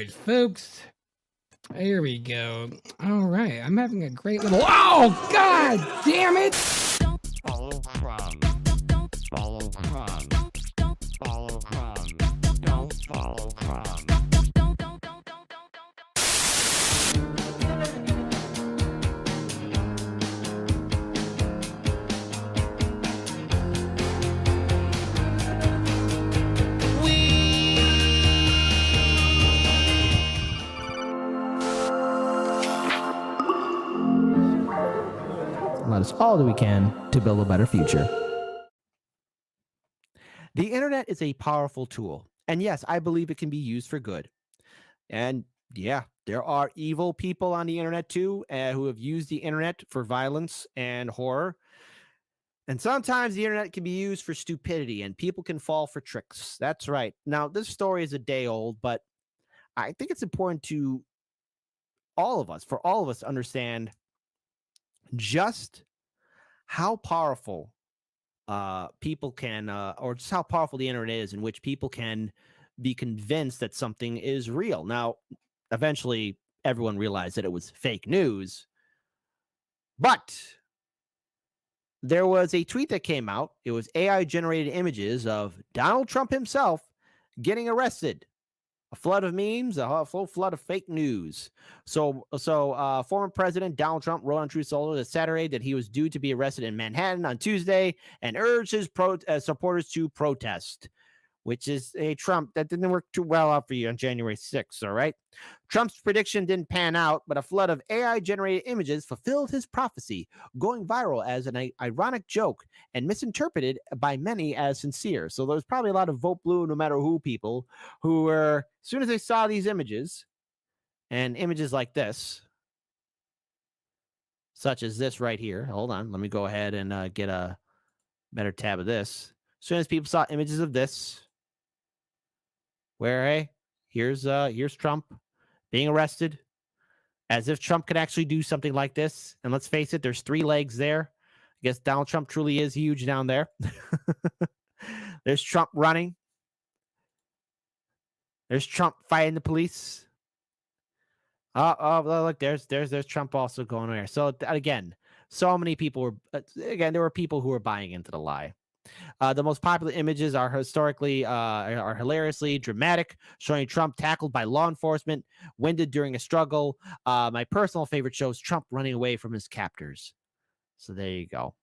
right, folks. Here we go. All right, I'm having a great little. Oh, God damn it! Follow from. Follow from. Follow from. Don't follow from. Let us all do we can to build a better future. The internet is a powerful tool. And yes, I believe it can be used for good. And yeah, there are evil people on the internet too who have used the internet for violence and horror. And sometimes the internet can be used for stupidity and people can fall for tricks. That's right. Now, this story is a day old, but I think it's important to for all of us to understand just how powerful people can, or just how powerful the internet is, in which people can be convinced that something is real. Now, eventually, everyone realized that it was fake news, but there was a tweet that came out. It was AI-generated images of Donald Trump himself getting arrested. A flood of memes, a full flood of fake news. So former President Donald Trump wrote on Truth Social this Saturday that he was due to be arrested in Manhattan on Tuesday and urged his supporters to protest, which is a Trump that didn't work too well out for you on January 6th, all right? Trump's prediction didn't pan out, but a flood of AI-generated images fulfilled his prophecy, going viral as an ironic joke and misinterpreted by many as sincere. So there's probably a lot of vote blue no matter who people who were, as soon as they saw these images, and images like this, such as this right here. Hold on, let me go ahead and get a better tab of this. As soon as people saw images of this, where, hey, here's Trump being arrested, as if Trump could actually do something like this. And let's face it, there's 3 legs there. I guess Donald Trump truly is huge down there. There's Trump running. There's Trump fighting the police. Oh, look, there's Trump also going there. So again, so many people were, there were people who were buying into the lie. The most popular images are hilariously dramatic, showing Trump tackled by law enforcement, winded during a struggle. My personal favorite shows Trump running away from his captors. So there you go.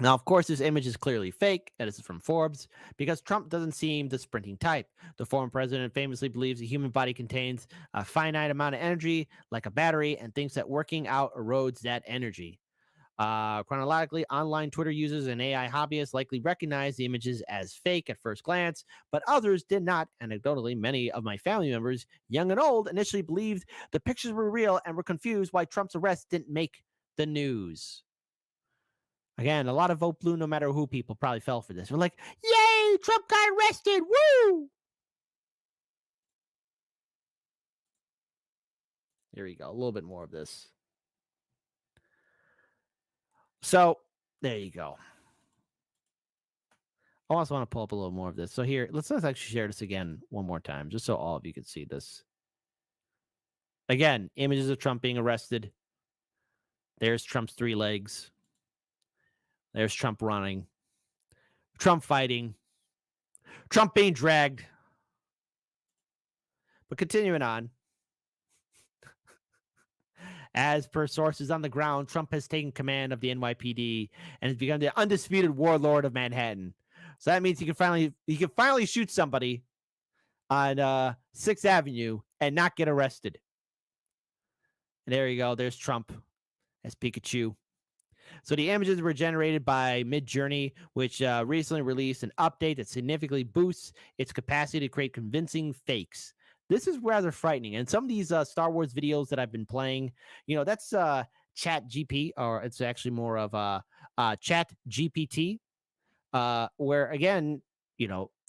Now, of course, this image is clearly fake, and this is from Forbes, because Trump doesn't seem the sprinting type. The former president famously believes the human body contains a finite amount of energy, like a battery, and thinks that working out erodes that energy. Chronologically, online Twitter users and AI hobbyists likely recognize the images as fake at first glance, but others did not. Anecdotally, many of my family members, young and old, initially believed the pictures were real and were confused why Trump's arrest didn't make the news. Again, a lot of vote blue, no matter who people probably fell for this. We're like, yay, Trump got arrested, woo! Here we go, a little bit more of this. So there you go. I also want to pull up a little more of this. So here, let's actually share this again one more time, just so all of you can see this. Again, images of Trump being arrested. There's Trump's 3 legs. There's Trump running. Trump fighting. Trump being dragged. But continuing on. As per sources on the ground, Trump has taken command of the NYPD and has become the undisputed warlord of Manhattan. So that means he can finally shoot somebody on 6th Avenue and not get arrested. And there you go. There's Trump as Pikachu. So the images were generated by Midjourney, which recently released an update that significantly boosts its capacity to create convincing fakes. This is rather frightening. And some of these Star Wars videos that I've been playing, that's Chat GP, or it's actually more of Chat GPT, where, again,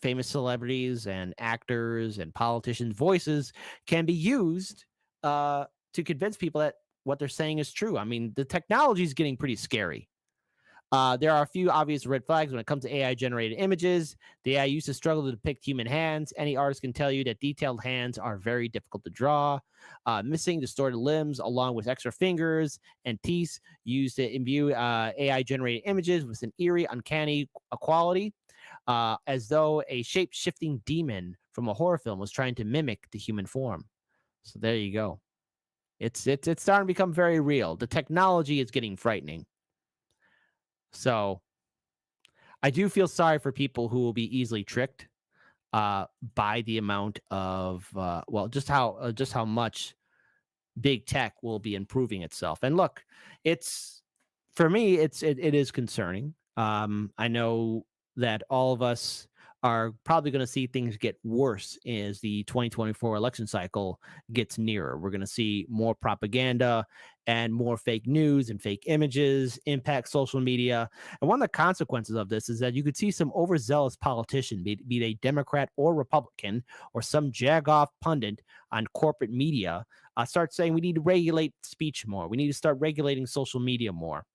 famous celebrities and actors and politicians' voices can be used to convince people that what they're saying is true. I mean, the technology is getting pretty scary. There are a few obvious red flags when it comes to AI generated images. The AI used to struggle to depict human hands. Any artist can tell you that detailed hands are very difficult to draw. Missing distorted limbs, along with extra fingers and teeth, used to imbue AI generated images with an eerie, uncanny quality, as though a shape shifting demon from a horror film was trying to mimic the human form. So there you go. It's starting to become very real. The technology is getting frightening. So I do feel sorry for people who will be easily tricked by the amount of just how much big tech will be improving itself. And look, it's for me, it is concerning. I know that all of us are probably going to see things get worse as the 2024 election cycle gets nearer. We're going to see more propaganda and more fake news and fake images impact social media. And one of the consequences of this is that you could see some overzealous politician, be they Democrat or Republican, or some jagoff pundit on corporate media, start saying we need to regulate speech more. We need to start regulating social media more.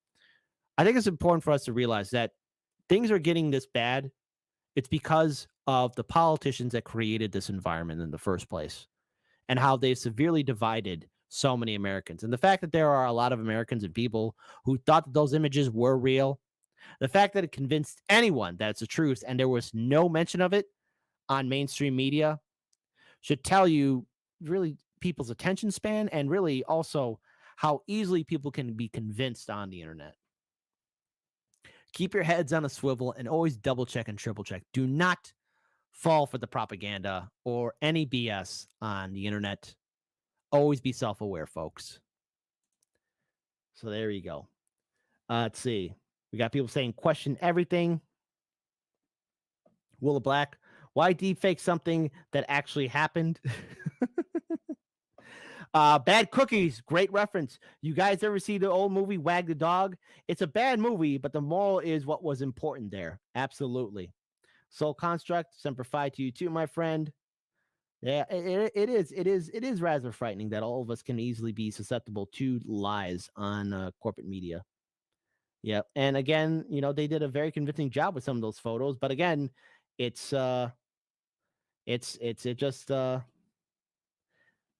I think it's important for us to realize that things are getting this bad. It's because of the politicians that created this environment in the first place and how they severely divided so many Americans. And the fact that there are a lot of Americans and people who thought that those images were real, the fact that it convinced anyone that it's the truth and there was no mention of it on mainstream media should tell you really people's attention span and really also how easily people can be convinced on the internet. Keep your heads on a swivel and always double check and triple check. Do not fall for the propaganda or any BS on the internet. Always be self-aware, folks. So there you go. Let's see. We got people saying question everything. Willa Black, why deepfake something that actually happened? Bad Cookies, great reference. You guys ever see the old movie Wag the Dog? It's a bad movie, but the moral is what was important there. Absolutely. Soul Construct, Semper Fi to you too, my friend. Yeah, it is rather frightening that all of us can easily be susceptible to lies on corporate media. Yeah, and again, they did a very convincing job with some of those photos, but again, it's it's it just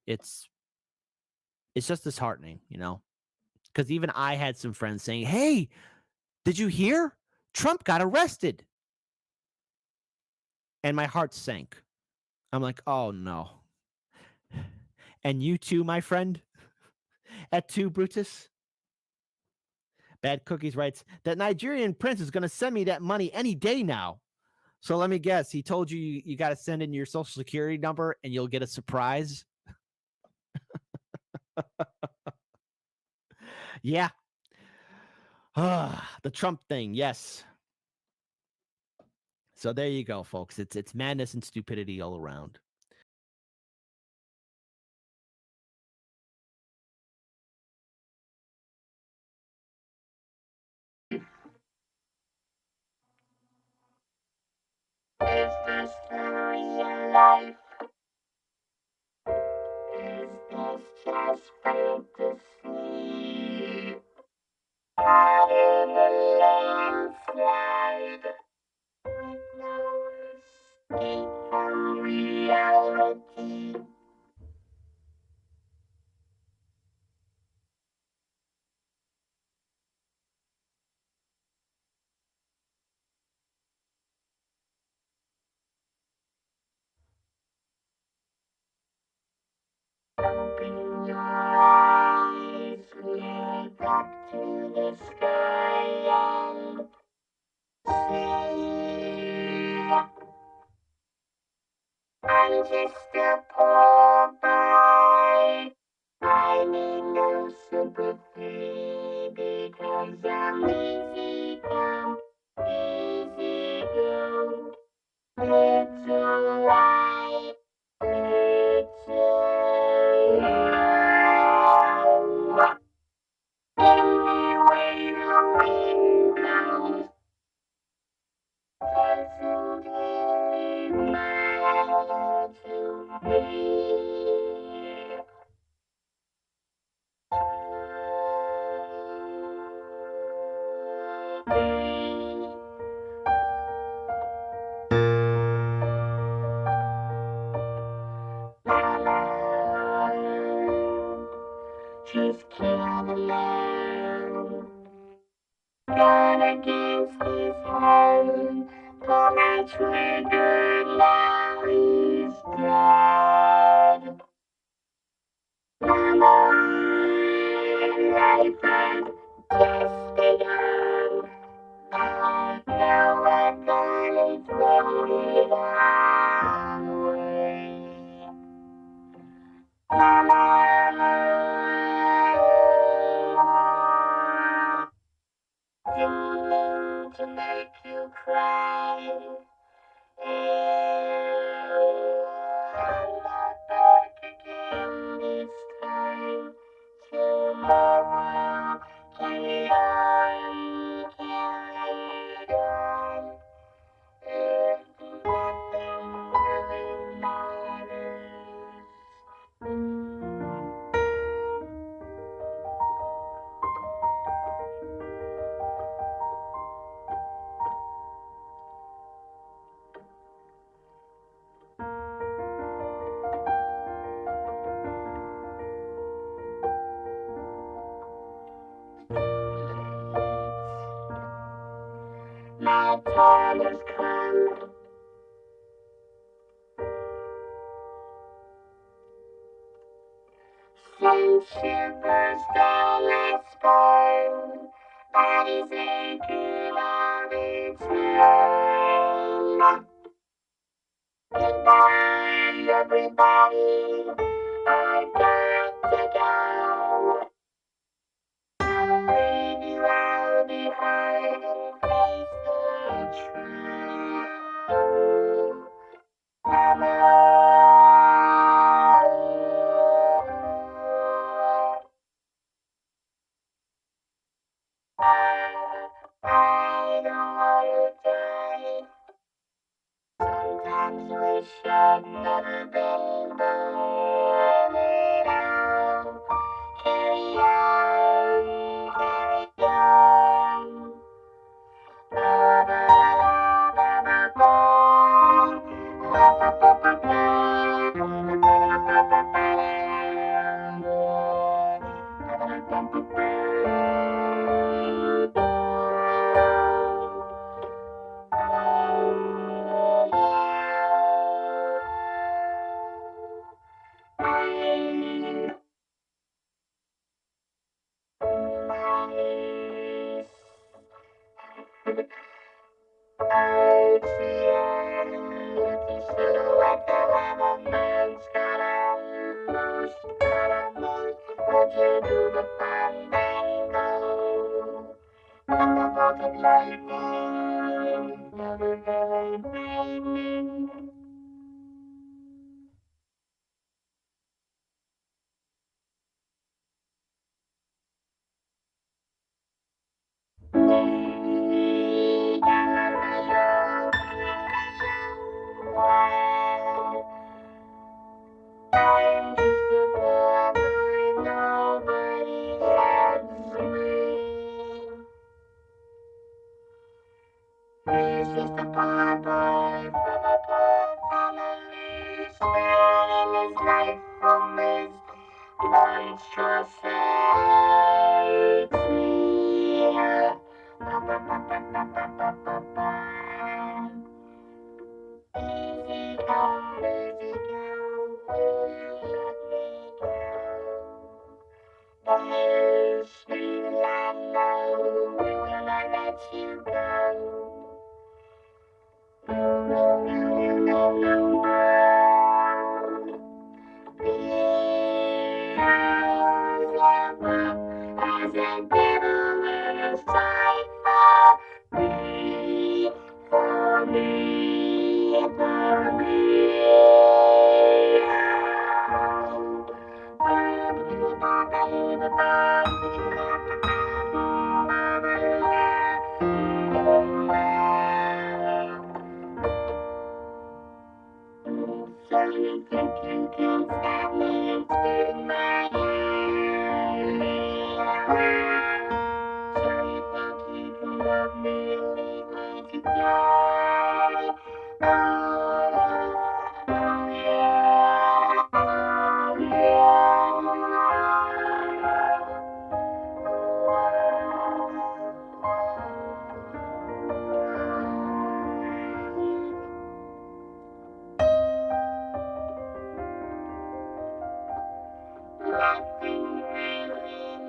it's it's just disheartening, because even I had some friends saying, "Hey, did you hear? Trump got arrested," and my heart sank. I'm like, "Oh no." And you too, my friend, at 2 Brutus. Bad Cookies writes that Nigerian prince is going to send me that money any day now. So let me guess. He told you you got to send in your social security number and you'll get a surprise. Yeah. The Trump thing. Yes. So there you go, folks. It's madness and stupidity all around. Is this the real life? Is this just fantasy? Caught in a landslide with no escape from reality. Open your eyes, look up to the sky and see. I'm just a poor boy. I need no sympathy because I'm easy come, easy go. It's alright. It's alright. Anyway, the wind blows doesn't really matter to me. just kill the man. Gun against his head, pull my trigger, now he's dead. Mama, life had just begun. I know what God is waiting our way. Mama, didn't mean to make you cry. I'm not back again this time. Tomorrow, carry on, carry on. If nothing really matters. My time has come. Send shivers down my spine. Bodies aching all the time. Goodbye, everybody. I've got to go. I'll leave you all behind and face the truth. I don't wanna die. Sometimes wish I'd never been born at all. Carry on, carry on. I'm just a poor boy, nobody loves me. He's just a poor boy from a poor family, sparing his life from his monstrosity. Easy come, easy go, will you let me go? There's still I know, we will not let you go. No, no, no, no, no, no. As a devil in a sight for me, for me, for So you think you can stop me and spin my So you think you can love me and leave me to die? Oh, yeah, oh, yeah.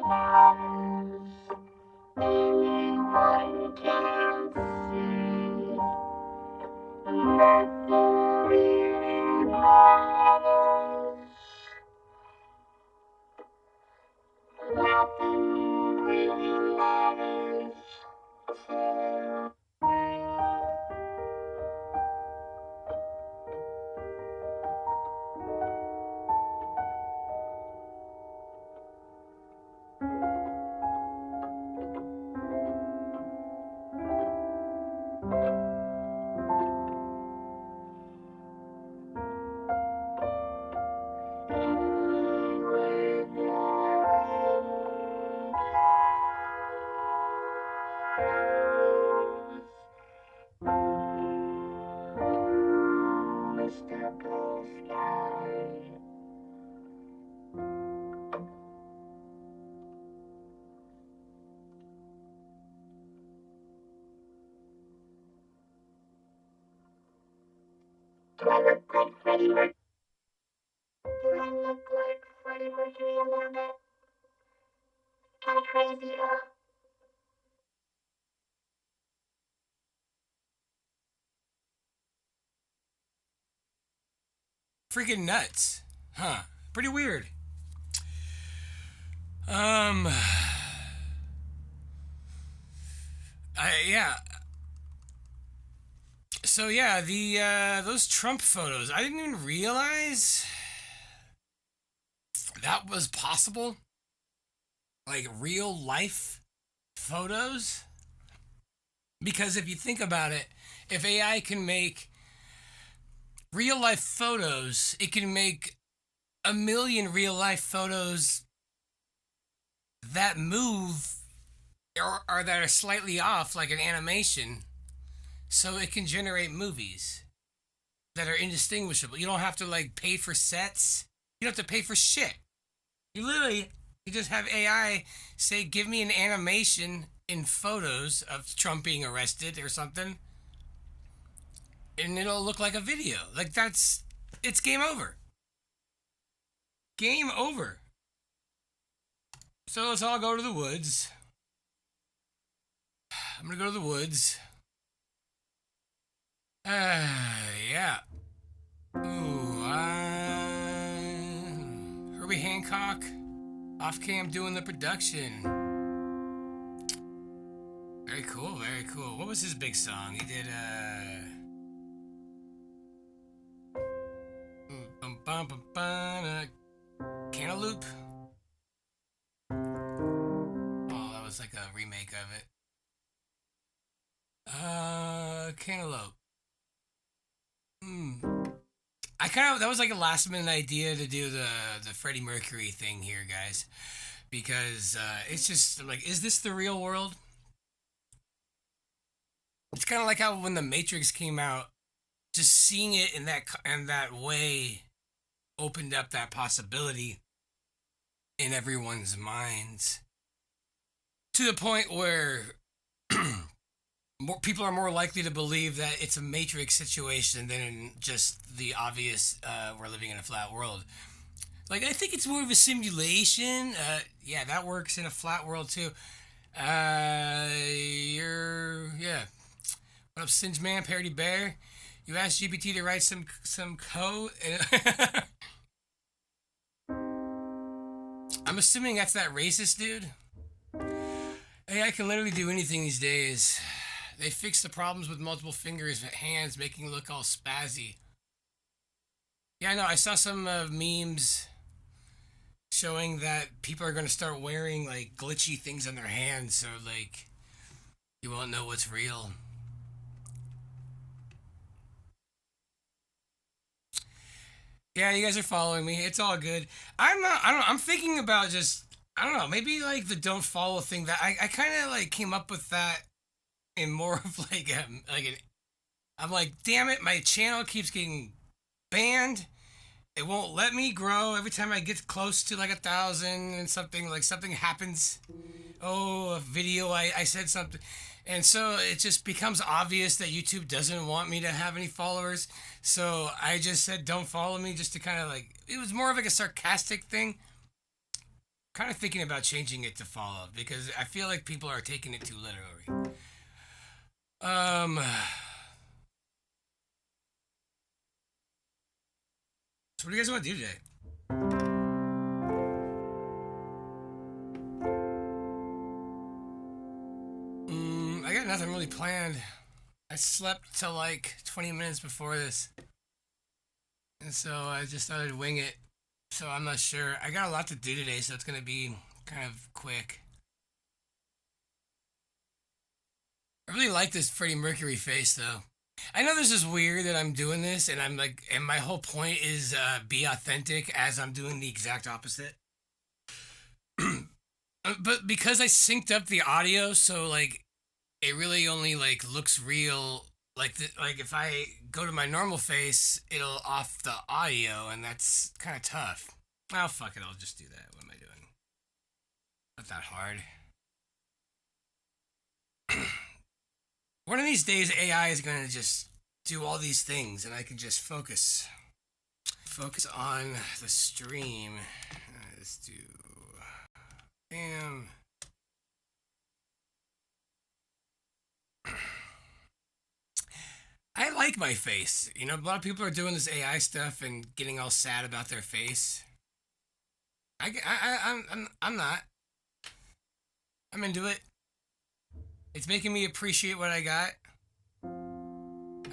matters. Meaning what you can't see. Nothing really matters. Nothing really matters to me. Mr. Blue Sky. Do I look like Freddie Mercury? Do I look like Freddie Mercury a little bit? Kinda crazy, huh? Freaking nuts. Huh. Pretty weird. Yeah. So yeah, the those Trump photos, I didn't even realize that was possible. Like real life photos. Because if you think about it, if AI can make real life photos, it can make a million real life photos that move or that are slightly off, like an animation, so it can generate movies that are indistinguishable. You don't have to like pay for sets. You don't have to pay for shit. You just have AI say, "Give me an animation in photos of Trump being arrested or something," and it'll look like a video. Like it's game over. Game over. So let's all go to the woods. I'm gonna go to the woods. Yeah. Ooh, Herbie Hancock, off cam doing the production. Very cool, very cool. What was his big song? He did, Cantaloupe? Oh, that was like a remake of it. Cantaloupe. That was like a last minute idea to do the Freddie Mercury thing here, guys, because it's just like, is this the real world? It's kind of like how when the Matrix came out, just seeing it in that way opened up that possibility in everyone's minds to the point where more people are more likely to believe that it's a Matrix situation than just the obvious we're living in a flat world. Like, I think it's more of a simulation. Yeah, that works in a flat world too. Yeah. What up, Singe Man, Parody Bear? You asked GPT to write some code. I'm assuming that's that racist dude. AI can literally do anything these days. They fix the problems with multiple fingers and hands, making it look all spazzy. Yeah, I know. I saw some memes showing that people are going to start wearing like glitchy things on their hands, so like you won't know what's real. Yeah, you guys are following me. It's all good. I'm not. I don't know. I'm thinking about just. I don't know. Maybe like the don't follow thing. That I kind of like came up with that in more of like an. I'm like, damn it! My channel keeps getting banned. It won't let me grow every time I get close to like 1,000 and something happens. Oh, a video I said something. And so it just becomes obvious that YouTube doesn't want me to have any followers. So I just said, don't follow me, just to kind of like, it was more of like a sarcastic thing. kind of thinking about changing it to follow because I feel like people are taking it too literally. So what do you guys want to do today? I got nothing really planned. I slept till like 20 minutes before this. And so I just thought I'd wing it. So I'm not sure. I got a lot to do today, so it's going to be kind of quick. I really like this Freddie Mercury face, though. I know this is weird that I'm doing this, and I'm like, and my whole point is be authentic as I'm doing the exact opposite. But because I synced up the audio, so like it really only like looks real. Like if I go to my normal face, it'll off the audio, and that's kind of tough. Oh fuck it, I'll just do that. What am I doing? Not that hard. One of these days, AI is going to just do all these things, and I can just focus on the stream. Let's do, bam. I like my face. You know, a lot of people are doing this AI stuff and getting all sad about their face. I'm not. I'm into it. It's making me appreciate what I got.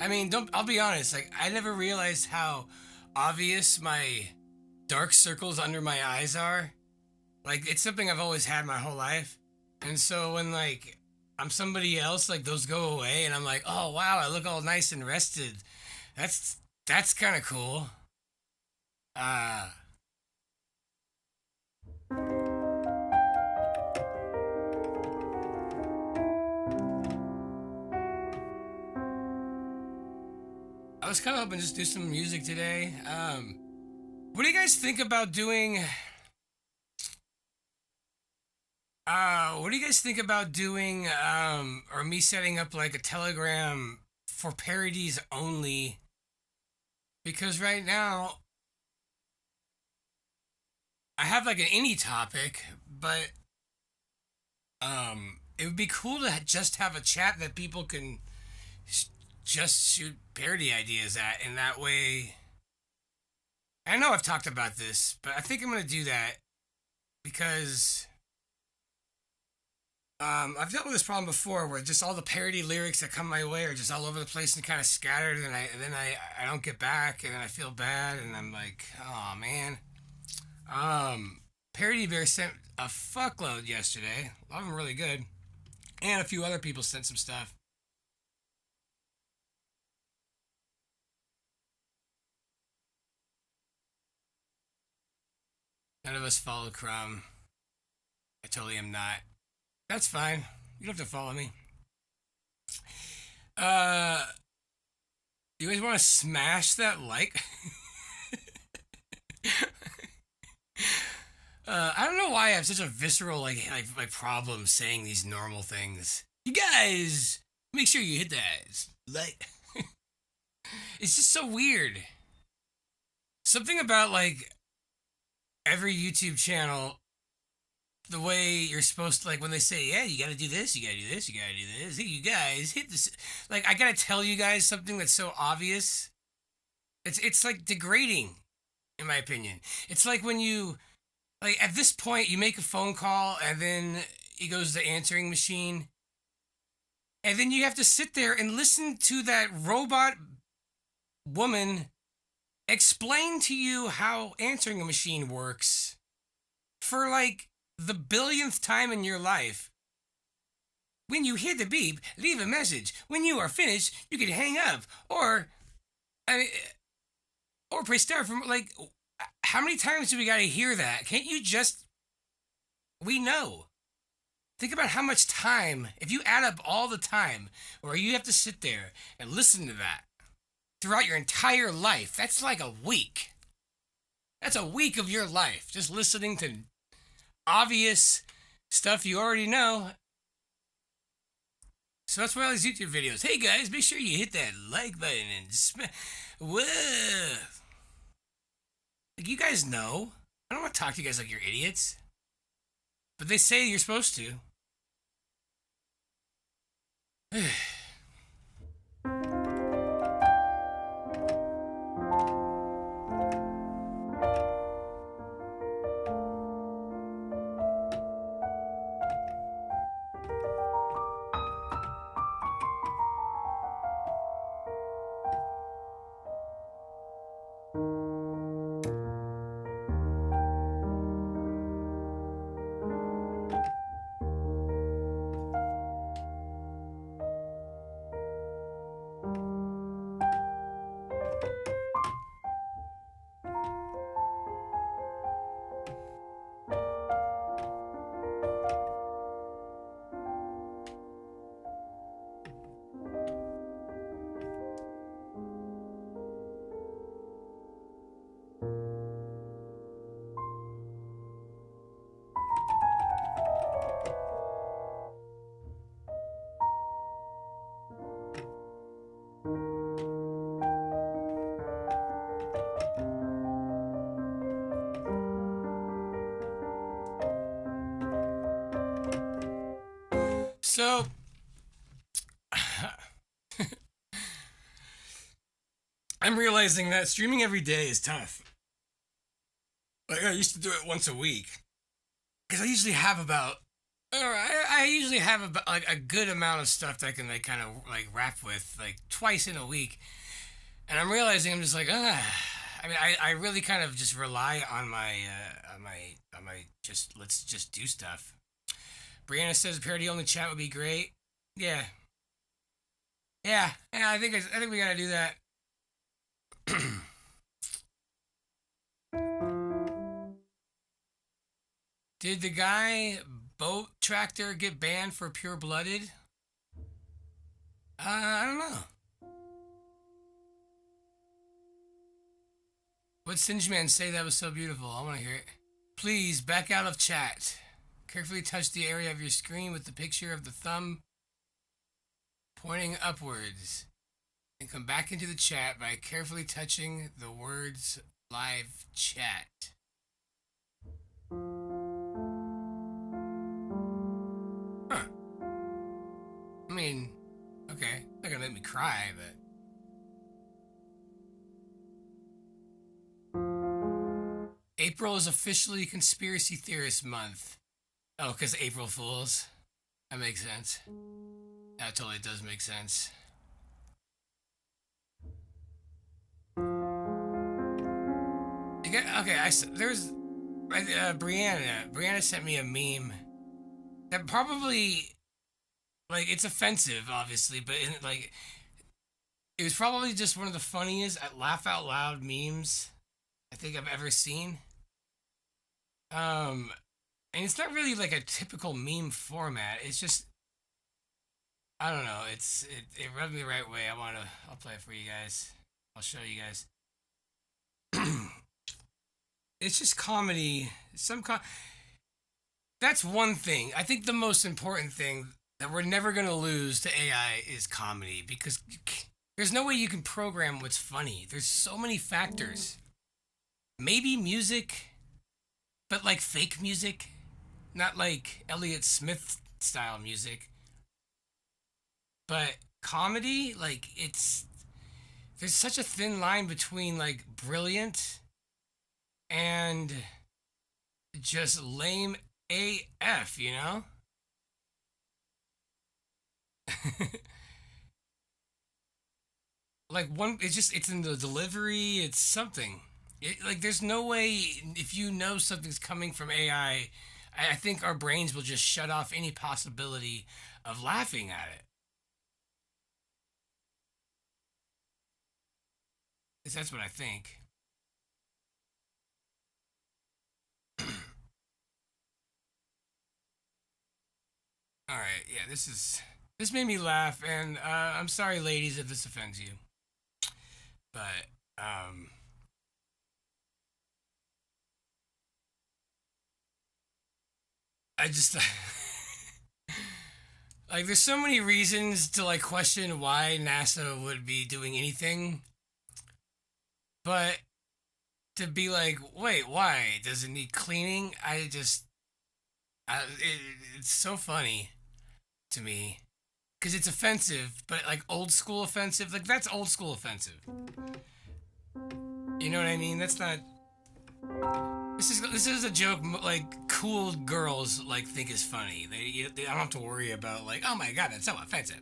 I mean, I'll be honest, like I never realized how obvious my dark circles under my eyes are. Like it's something I've always had my whole life. And so when like I'm somebody else, like those go away and I'm like, "Oh, wow, I look all nice and rested." That's kind of cool. I was kind of hoping to just do some music today. What do you guys think about doing? What do you guys think about doing? Or me setting up like a Telegram for parodies only? Because right now, I have like an any topic, but it would be cool to just have a chat that people can just shoot parody ideas at, and that way I know I've talked about this, but I think I'm gonna do that because I've dealt with this problem before where just all the parody lyrics that come my way are just all over the place and kind of scattered, and then I don't get back, and then I feel bad, and I'm like, oh man. Parody Bear sent a fuckload yesterday. A lot of them really good, and a few other people sent some stuff. None of us follow Crumb. I totally am not. That's fine. You don't have to follow me. You guys want to smash that like? I don't know why I have such a visceral like problem saying these normal things. You guys, make sure you hit that like. It's just so weird. Something about like every YouTube channel, the way you're supposed to, like when they say, yeah, you gotta do this, you gotta do this, you gotta do this. Hey, you guys, hit this. Like, I gotta tell you guys something that's so obvious. It's like degrading, in my opinion. It's like when you, like at this point, you make a phone call and then it goes to the answering machine. And then you have to sit there and listen to that robot woman explain to you how answering a machine works for like the billionth time in your life. When you hear the beep, leave a message. When you are finished, you can hang up or press star from like. How many times do we got to hear that? Can't you just? We know. Think about how much time. If you add up all the time, where you have to sit there and listen to that throughout your entire life, that's like a week. That's a week of your life just listening to obvious stuff you already know. So that's why all these YouTube videos. Hey guys, make sure you hit that like button and whoa. Like you guys know. I don't want to talk to you guys like you're idiots. But they say you're supposed to. So, I'm realizing that streaming every day is tough. Like, I used to do it once a week. Because I usually have about, I usually have about, like, a good amount of stuff that I can, like, kind of, like, rap with, like, twice in a week. And I'm realizing I'm just like, I mean, I really kind of just rely on my just, let's just do stuff. Brianna says parody only chat would be great. Yeah. Yeah, I think we gotta do that. Did the guy boat tractor get banned for pure blooded? I don't know. What Singeman say that was so beautiful? I want to hear it. Please back out of chat. Carefully touch the area of your screen with the picture of the thumb pointing upwards. And come back into the chat by carefully touching the words live chat. Huh. I mean, okay. Not gonna make me cry, but. April is officially Conspiracy Theorist Month. Oh, because April Fools. That makes sense. That totally does make sense. Okay, there's Brianna sent me a meme that probably, like, it's offensive, obviously, but like, it was probably just one of the funniest laugh out loud memes I think I've ever seen. And it's not really like a typical meme format. It's just, I don't know. It rubbed me the right way. I'll play it for you guys. I'll show you guys. It's just comedy. That's one thing. I think the most important thing that we're never going to lose to AI is comedy, because there's no way you can program what's funny. There's so many factors. Maybe music, but like fake music, not like Elliott Smith style music. But comedy, like, there's such a thin line between like brilliant and just lame AF, you know? Like, it's in the delivery, it's something. Like, there's no way, if you know something's coming from AI, I think our brains will just shut off any possibility of laughing at it. 'Cause that's what I think. All right, yeah, this made me laugh, and I'm sorry, ladies, if this offends you, but I just like, there's so many reasons to like question why NASA would be doing anything, but to be like, wait, why does it need cleaning? I just It's so funny to me because it's offensive, but like old school offensive. Like that's old school offensive. You know what I mean? That's not. This is a joke like cool girls like think is funny. They don't have to worry about like, oh my god, that's so offensive.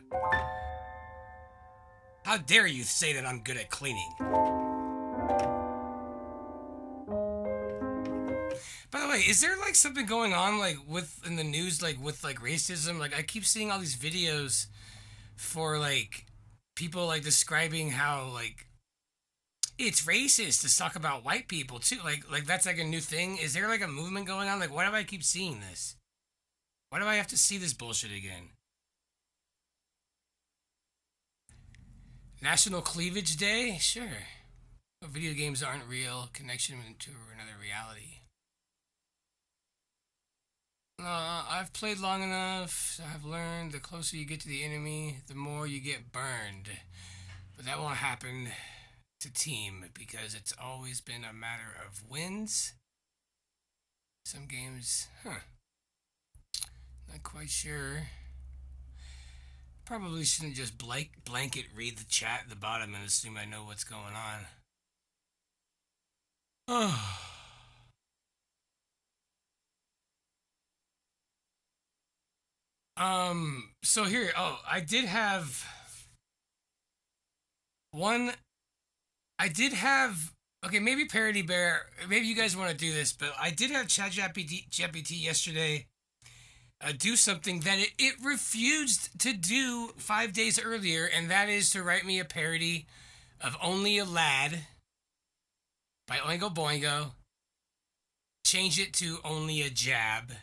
How dare you say that I'm good at cleaning? By the way, is there like something going on like with in the news like with like racism? Like I keep seeing all these videos for like people like describing how like it's racist to talk about white people too. Like that's like a new thing. Is there like a movement going on? Like why do I keep seeing this? Why do I have to see this bullshit again? National Cleavage Day? Sure. But video games aren't real. Connection to another reality. I've played long enough. So I've learned the closer you get to the enemy, the more you get burned. But that won't happen to team because it's always been a matter of wins. Some games, not quite sure. Probably shouldn't just blanket read the chat at the bottom and assume I know what's going on. Oh. So here, I did have one. I did have, okay, maybe Parody Bear, maybe you guys want to do this, but I did have ChatGPT yesterday do something that it refused to do 5 days earlier, and that is to write me a parody of Only a Lad by Oingo Boingo, change it to Only a Jab.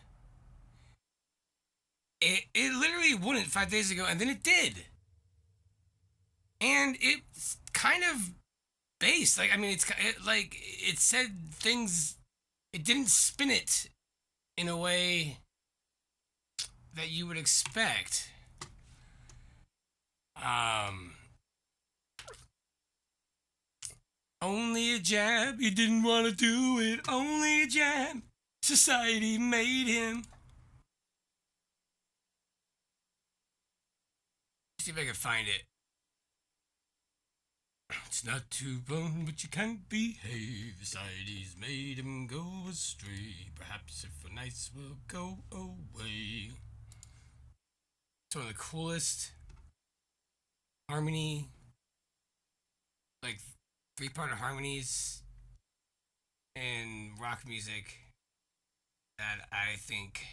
It literally wouldn't 5 days ago, and then it did. And it's kind of based. Like, I mean, like, it said things, it didn't spin it in a way that you would expect. Only a jab, he didn't want to do it. Only a jab, society made him. See if I can find it. It's not too bone, but you can't behave. Society's made him go astray. Perhaps if we're nice, we'll go away. It's one of the coolest harmony, like 3-part harmonies in rock music that I think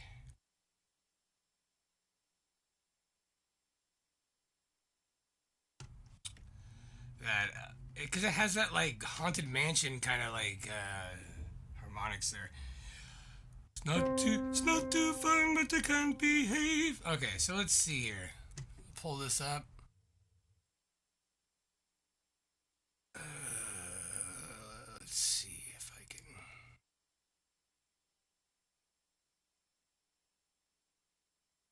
that because it has that like haunted mansion kind of like harmonics there. It's not too fun, but they can't behave. Okay, so let's see here. Pull this up. Let's see if I can.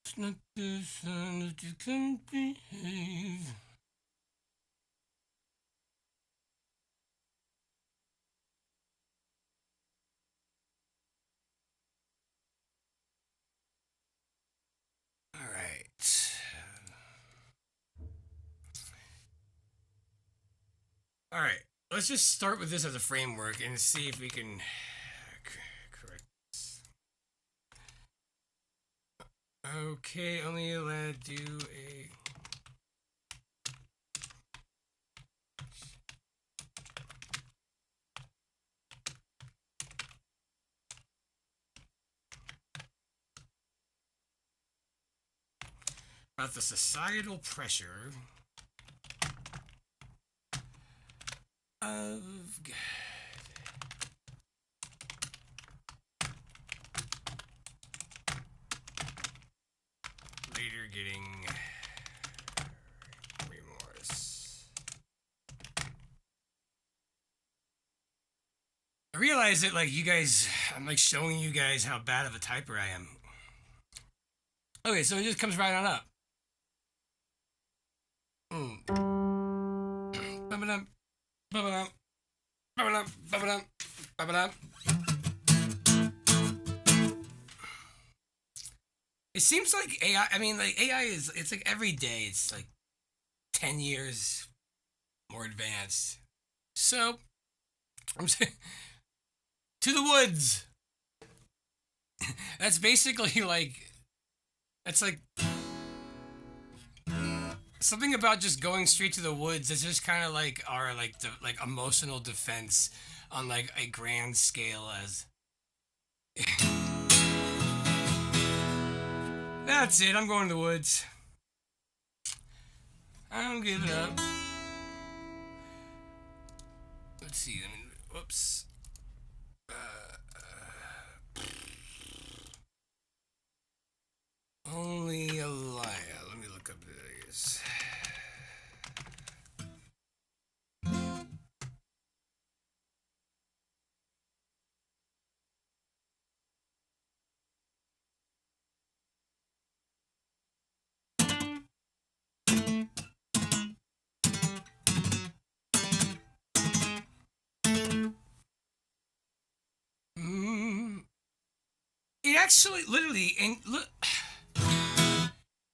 It's not too fun, but you can't behave. All right. All right. Let's just start with this as a framework and see if we can correct this. Okay, only allowed to do a. About the societal pressure of God. Later getting remorse. I realize that, like, you guys, I'm like showing you guys how bad of a typer I am. Okay, so it just comes right on up. Ba-ba-dum, ba-ba-dum, ba-ba-dum, ba-ba-dum, ba-ba-dum. It seems like AI. I mean, like AI is. It's like every day. It's like 10 years more advanced. So I'm saying to the woods. That's basically like. That's like something about just going straight to the woods. It's just kind of like our like emotional defense on like a grand scale. As that's it. I'm going to the woods. I don't give it up. Let's see. I mean, whoops. Only a liar. Let me look up this. Mm, it actually, literally, and look,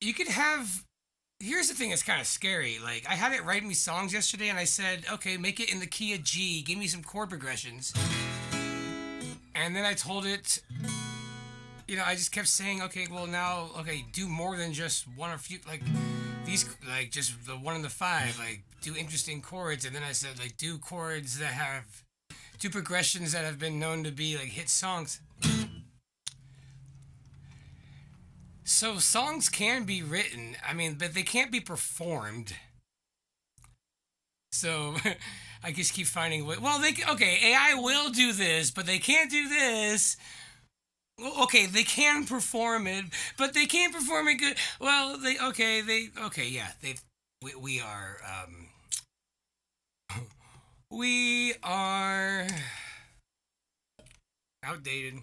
you could have. Here's the thing that's kind of scary. Like, I had it write me songs yesterday, and I said, okay, make it in the key of G. Give me some chord progressions. And then I told it, I just kept saying, okay, well, now, okay, do more than just one or few, like, these, like, just the one and the five, like, do interesting chords. And then I said, like, do chords that have, do progressions that have been known to be, like, hit songs. So songs can be written, I mean, but they can't be performed. So I just keep finding, well, okay, AI will do this, but they can't do this. Well, okay, they can perform it, but they can't perform it good. Well, yeah, we are, we are outdated.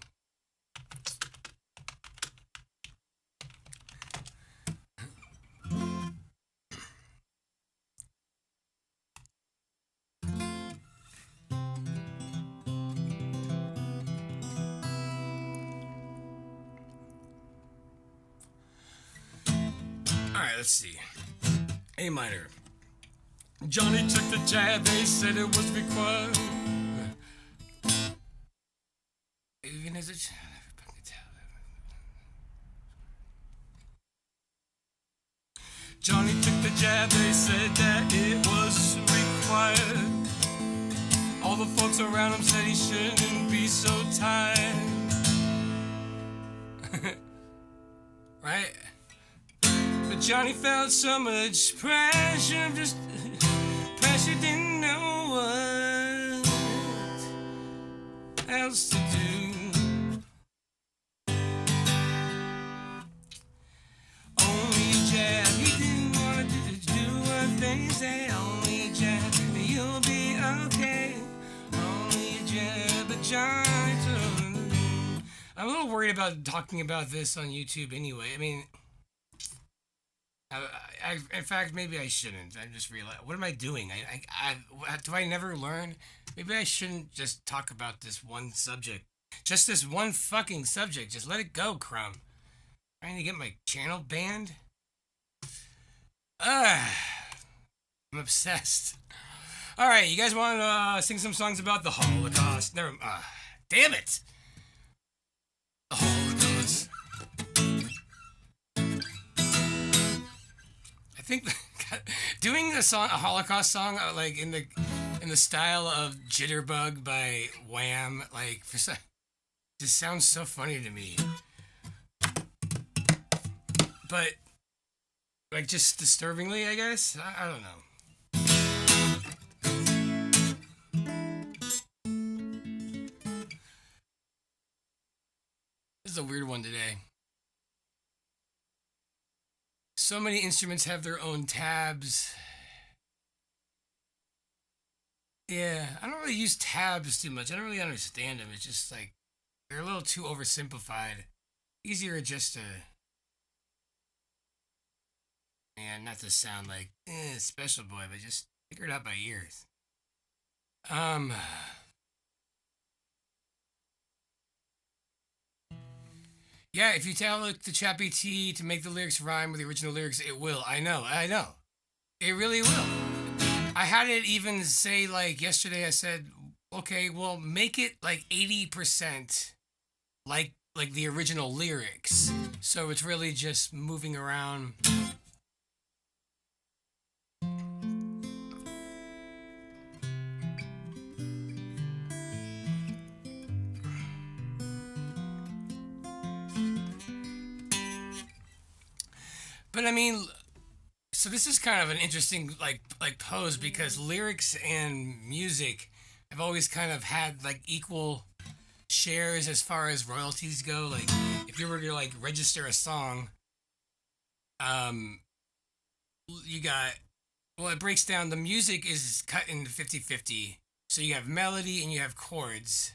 Alright, let's see. A minor. Johnny took the jab, they said it was required. Even as a child, Johnny took the jab, they said that it was required. All the folks around him said he shouldn't be so tired. Right? But Johnny felt so much pressure, just pressure, didn't know what else to do. Only a jab, he didn't want to do what they say. Only a jab, you'll be okay. Only a jab, but Johnny took. I'm a little worried about talking about this on YouTube anyway. I mean, in fact, maybe I shouldn't. I just realized, what am I doing? Do I never learn? Maybe I shouldn't just talk about this one subject. Just this one fucking subject. Just let it go, Crumb. Trying to get my channel banned? I'm obsessed. Alright, you guys want to sing some songs about the Holocaust? Damn it! The Holocaust. I think doing a Holocaust song, like in the style of Jitterbug by Wham, like just sounds so funny to me. But like just disturbingly, I guess. I don't know. This is a weird one today. So many instruments have their own tabs. Yeah, I don't really use tabs too much. I don't really understand them. It's just like they're a little too oversimplified. Easier just to, man, not to sound like special boy, but just figure it out by ears. Yeah, if you tell the ChatGPT to make the lyrics rhyme with the original lyrics, it will. I know. It really will. I had it even say, like, yesterday I said, okay, well, make it like 80% like the original lyrics. So it's really just moving around. But I mean, so this is kind of an interesting like pose because lyrics and music have always kind of had like equal shares as far as royalties go. Like if you were to like register a song, um you got, well, it breaks down, the music is cut into 50-50. So you have melody and you have chords,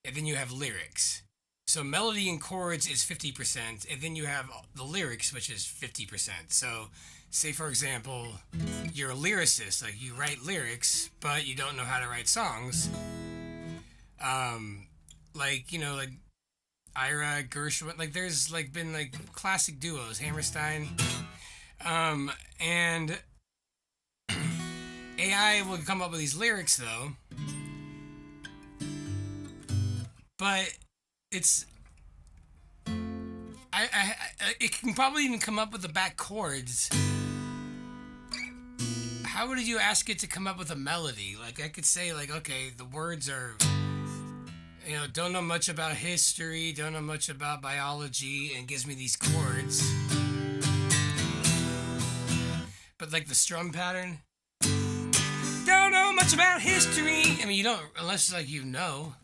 and then you have lyrics. So melody and chords is 50%, and then you have the lyrics, which is 50%. So say, for example, you're a lyricist, like you write lyrics, but you don't know how to write songs. Like, you know, like Ira, Gershwin, like there's like been like classic duos, Hammerstein. And AI will come up with these lyrics though, but it's it can probably even come up with the back chords. How would you ask it to come up with a melody? Like I could say like, okay, the words are, you know, don't know much about history, don't know much about biology, and gives me these chords. But like the strum pattern, don't know much about history. I mean, you don't, unless like you know.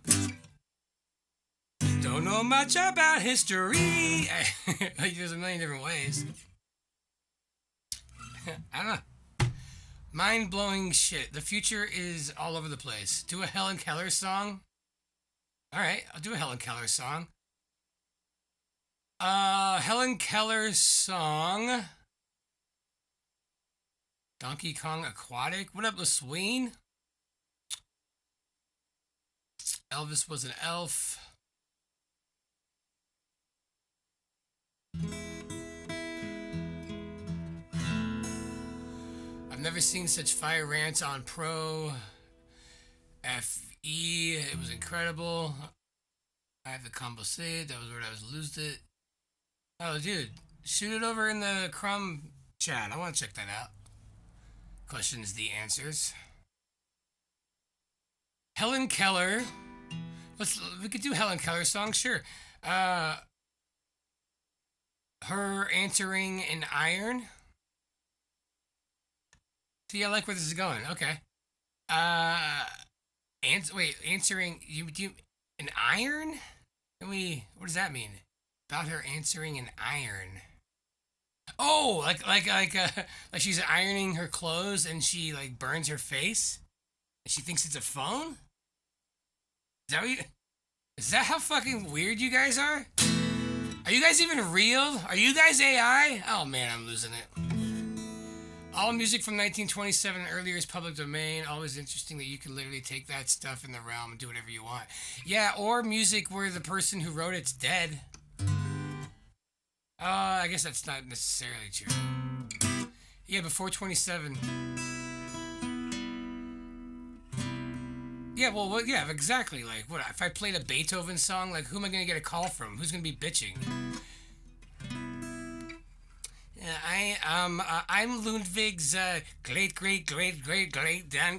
Don't know much about history. Like there's a million different ways. I don't know. Mind-blowing shit. The future is all over the place. Do a Helen Keller song. All right, I'll do a Helen Keller song. Helen Keller song. Donkey Kong Aquatic. What up, LaSween? Elvis was an elf. I've never seen such fire rants on Pro FE. It was incredible. I have the combo saved. That was where I was losed it. Oh, dude, shoot it over in the Crumb chat. I want to check that out. Questions, the answers. Helen Keller. We could do Helen Keller song, sure. Her answering in iron. See, I like where this is going. Okay. Answering you an iron? What does that mean? About her answering an iron. Oh, like she's ironing her clothes and she like burns her face and she thinks it's a phone? Is that how fucking weird you guys are? Are you guys even real? Are you guys AI? Oh man, I'm losing it. All music from 1927 and earlier is public domain. Always interesting that you can literally take that stuff in the realm and do whatever you want. Yeah, or music where the person who wrote it's dead. I guess that's not necessarily true. Yeah, before 27. Yeah, well, yeah, exactly. Like, what if I played a Beethoven song? Like, who am I gonna get a call from? Who's gonna be bitching? Yeah, I'm Ludwig's great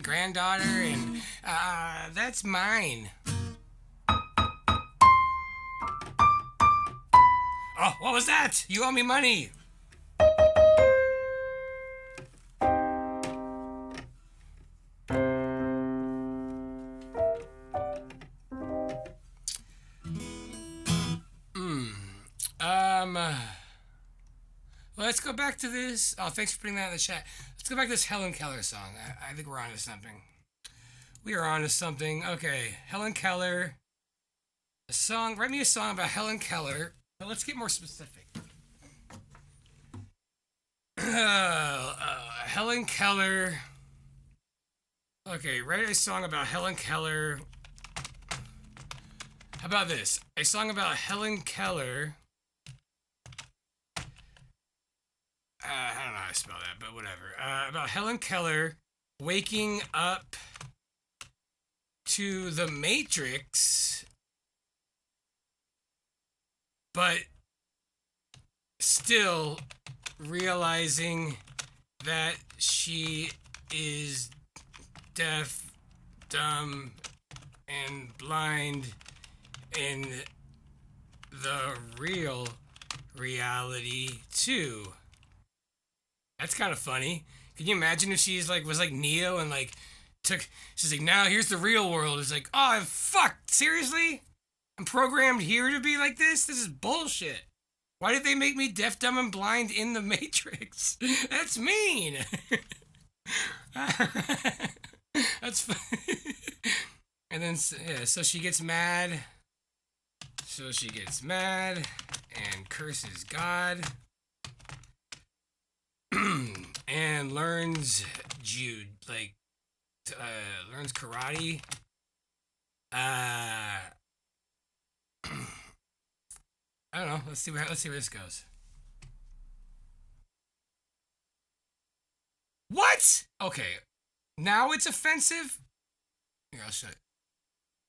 granddaughter, and that's mine. Oh, what was that? You owe me money. Well, let's go back to this. Oh, thanks for putting that in the chat. Let's go back to this Helen Keller song. I think we're onto something. We are onto something. Okay, Helen Keller. A song. Write me a song about Helen Keller. But let's get more specific. Helen Keller. Okay, write a song about Helen Keller. How about this? A song about Helen Keller. I don't know how to spell that, but whatever. About Helen Keller waking up to the Matrix, but still realizing that she is deaf, dumb, and blind in the real reality too. That's kind of funny. Can you imagine if she's like was like Neo and like she's like, now here's the real world. It's like, oh fuck, seriously? I'm programmed here to be like this? This is bullshit. Why did they make me deaf, dumb, and blind in the Matrix? That's mean. That's and then yeah, so she gets mad. So she gets mad and curses God. And learns learns karate. I don't know. Let's see where this goes. What? Okay. Now it's offensive? Here, I'll show it.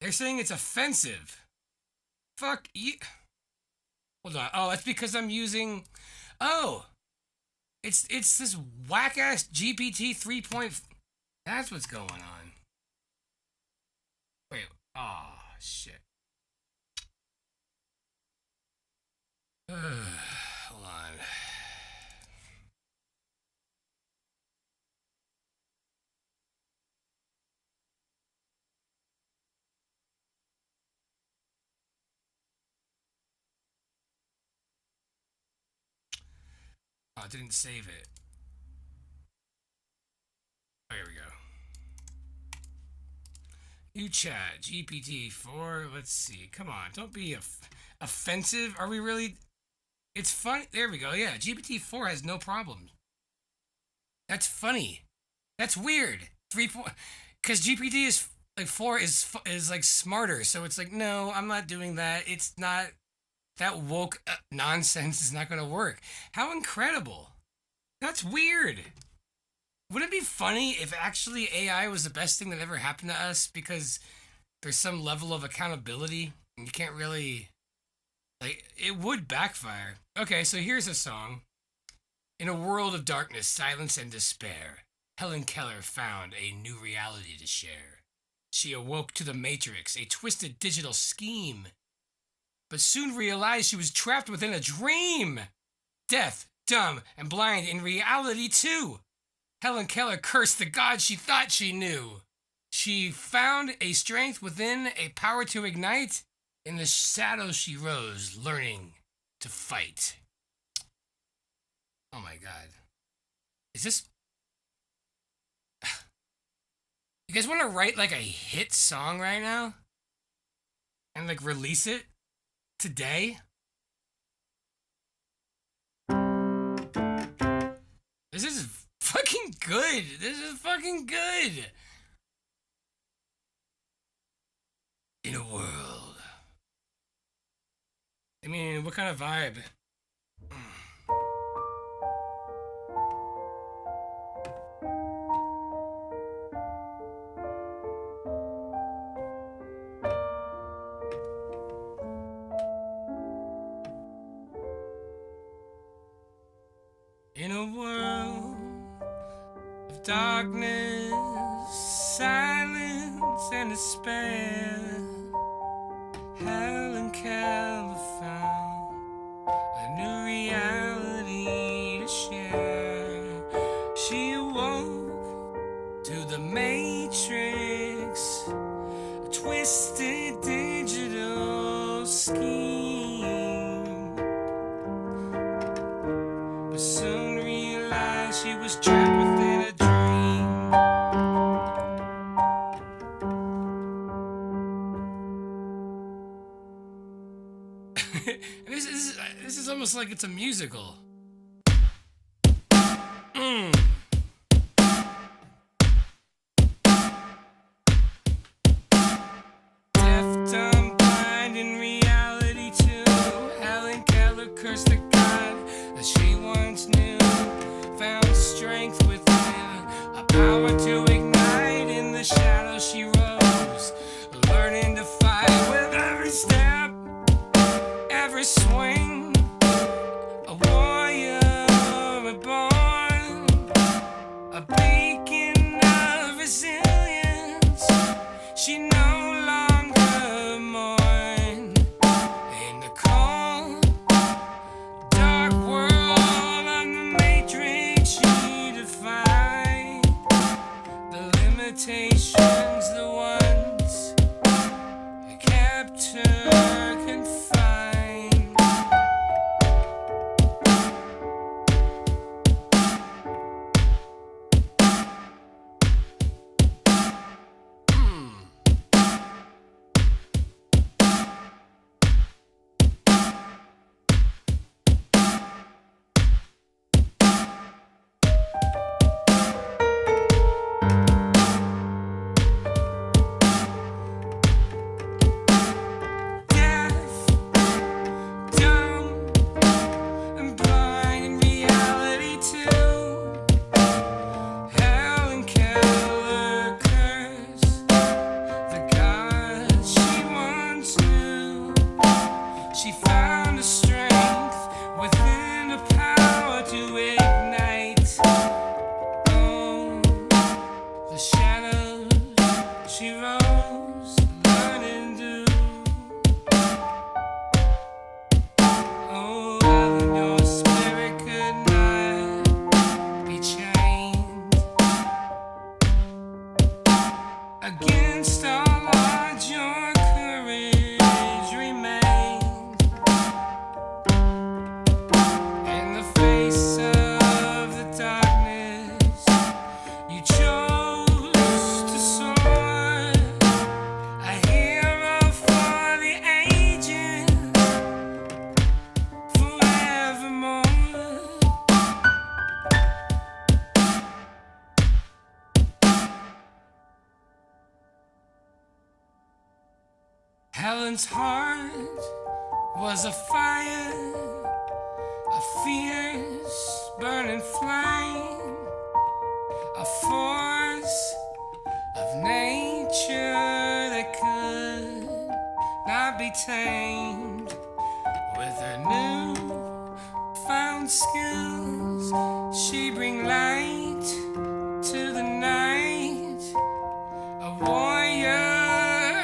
They're saying it's offensive. Fuck you. Hold on. Oh, that's because I'm using... Oh. It's this whack-ass GPT 3. That's what's going on. Wait. Oh, shit. Hold on. Oh, I didn't save it. Oh, here we go. New chat, GPT-4. Let's see. Come on, don't be offensive. Are we really? It's funny. There we go. Yeah, GPT-4 has no problem. That's funny. That's weird. 3.4, because GPT is like 4 is like smarter. So it's like, no, I'm not doing that. It's not. That woke nonsense is not going to work. How incredible. That's weird. Wouldn't it be funny if actually AI was the best thing that ever happened to us because there's some level of accountability and you can't really... Like, it would backfire. Okay, so here's a song. In a world of darkness, silence, and despair, Helen Keller found a new reality to share. She awoke to the Matrix, a twisted digital scheme, but soon realized she was trapped within a dream. Deaf, dumb, and blind in reality too. Helen Keller cursed the God she thought she knew. She found a strength within, a power to ignite. In the shadows she rose, learning to fight. Oh my God. Is this... You guys want to write like a hit song right now? And like release it? Today? This is fucking good. This is fucking good. In a world. I mean, what kind of vibe? In a world of darkness, silence, and despair, Helen Keller found a new reality to share. She awoke to the Matrix, a twisted digital scheme, but soon realized she was trapped within a dream. This is almost like it's a musical. Deaf, dumb, blind, in Helen's heart was a fire, a fierce burning flame, a force of nature that could not be tamed. With her new found skills, she bring light to the night. A warrior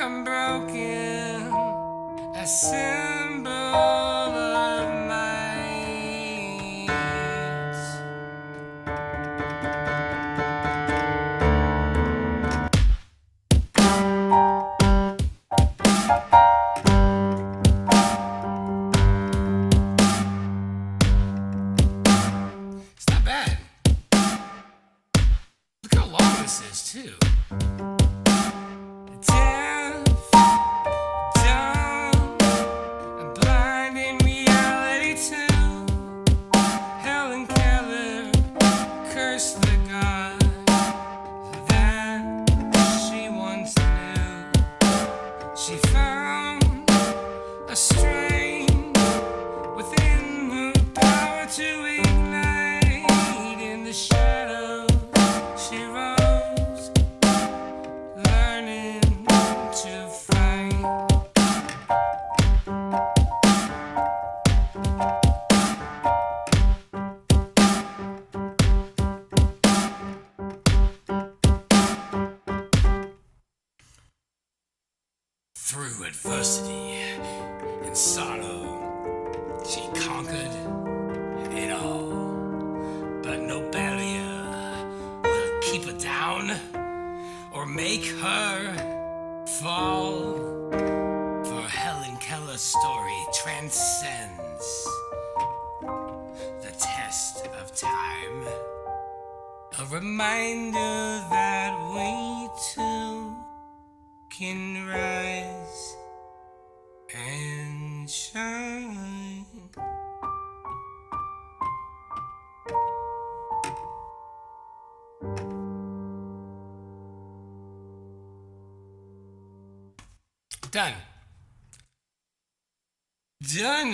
unbroken, a symbol of might. It's not bad. Look how long this is, too. Deaf, dumb, and blind in reality, too. Helen Keller cursed the God that she once knew. She found a strength within her power to ignite. In the shadows she rose, learning to fight. Through adversity and sorrow, she conquered it all. But no barrier will keep her down or make her fall. For Helen Keller's story transcends the test of time. A reminder that we too can rise and shine. Done. Done.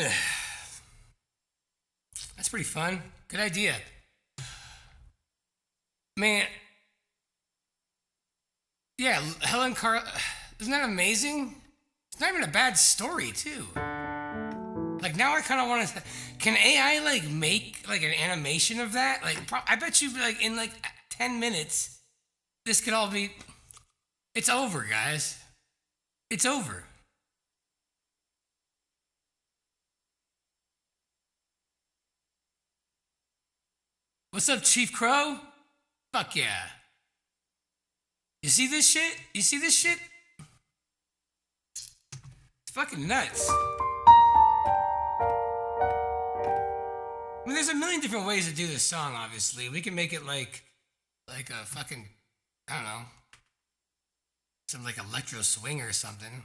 That's pretty fun. Good idea. Man. Yeah, Helen Carl. Isn't that amazing? It's not even a bad story, too. Like, now I kind of want to. Can AI, like, make, like, an animation of that? Like, I bet you, like, in, like, 10 minutes, this could all be. It's over, guys. It's over. What's up, Chief Crow? Fuck yeah. You see this shit? You see this shit? It's fucking nuts. I mean, there's a million different ways to do this song, obviously. We can make it like a fucking, I don't know, some like electro swing or something.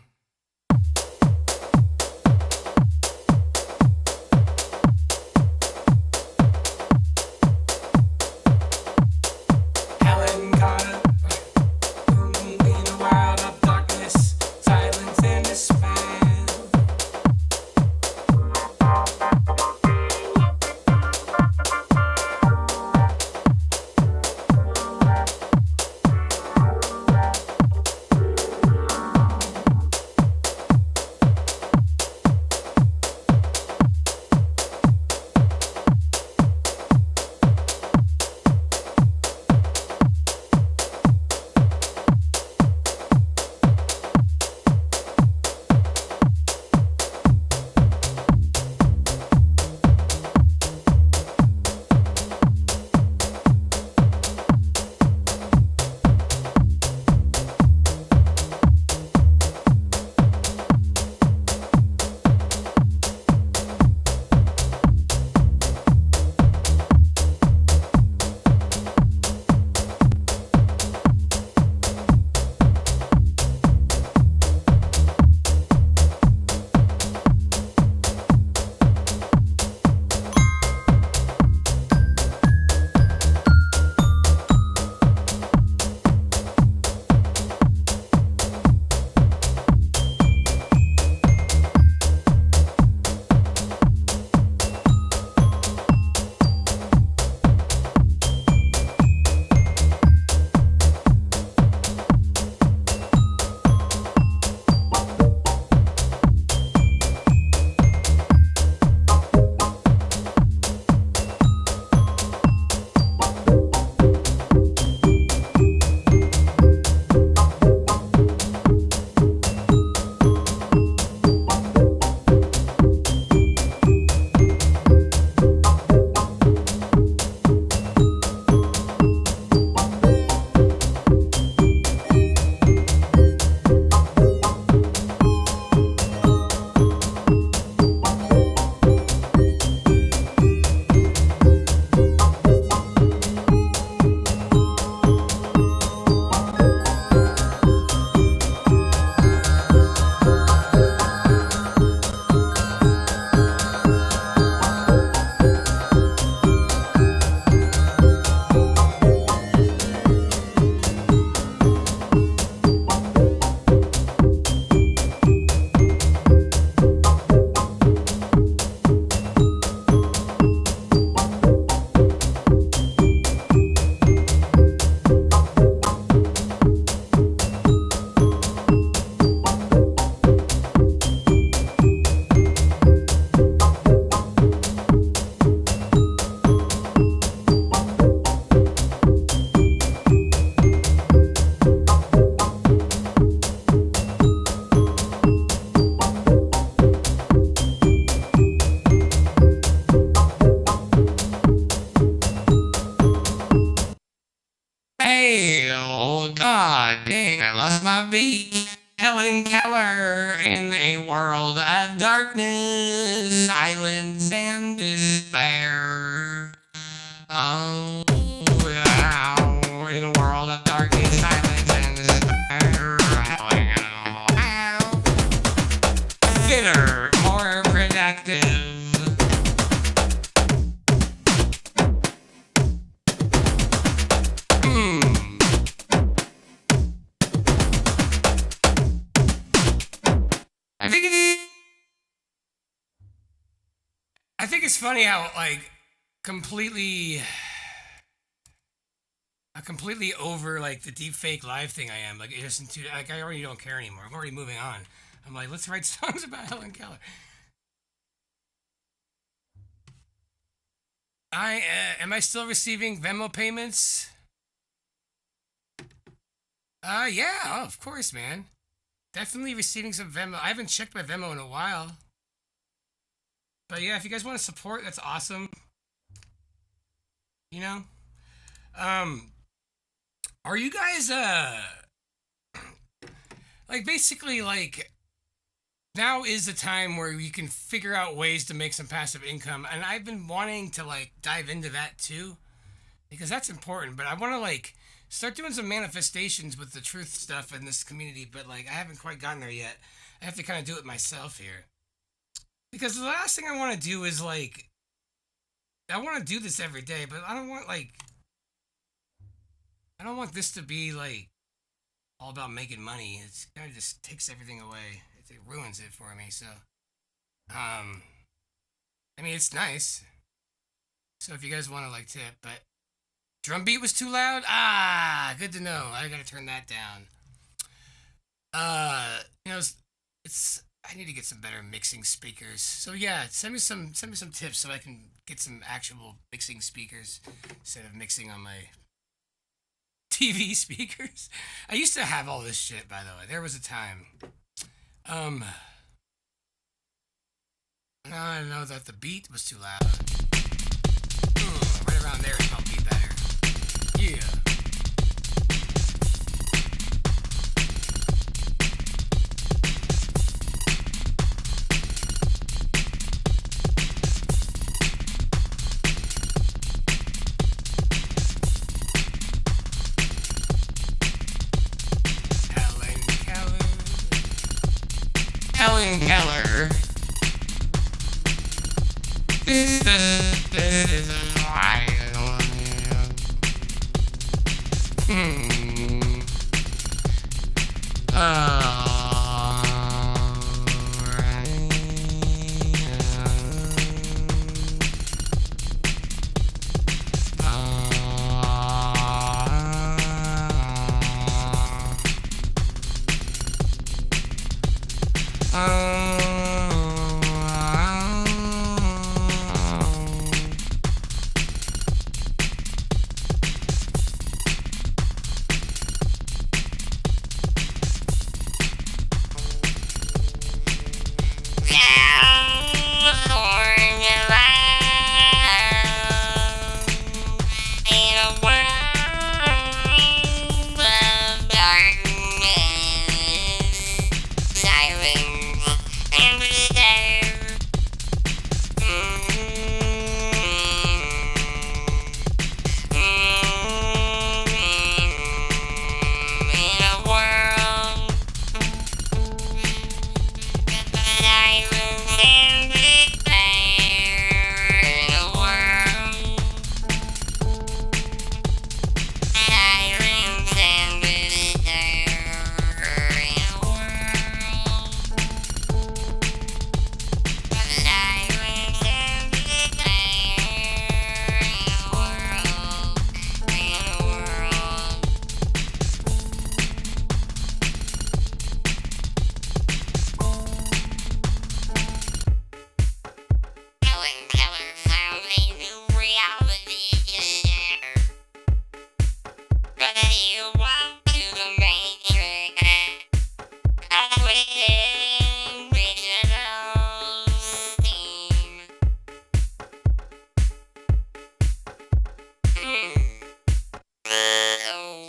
Helen Carter, in a world of darkness, silence and despair. be Helen Keller in a world of darkness, silence, and despair. Oh, yeah, in a world of darkness, silence, and despair. Fitter, more productive. I think it's funny how like completely over like the deep fake live thing I am. Like it isn't too like I already don't care anymore. I'm already moving on. I'm like, let's write songs about Helen Keller. Am I still receiving Venmo payments? Yeah, oh, of course, man. Definitely receiving some Venmo. I haven't checked my Venmo in a while. But yeah, if you guys want to support, that's awesome. You know? Are you guys like basically like now is the time where you can figure out ways to make some passive income, and I've been wanting to like dive into that too because that's important, but I want to like start doing some manifestations with the truth stuff in this community, but like I haven't quite gotten there yet. I have to kind of do it myself here. Because the last thing I want to do is like I want to do this every day, but I don't want this to be like all about making money. It's kind of just takes everything away. It ruins it for me. So, I mean, it's nice. So if you guys want to like tip, but drum beat was too loud. Ah, good to know. I gotta turn that down. You know, it's I need to get some better mixing speakers. So yeah, send me some tips so I can get some actual mixing speakers instead of mixing on my TV speakers. I used to have all this shit, by the way. There was a time. Now I know that the beat was too loud. Right around there it felt be better. Yeah. Helen Keller. This is why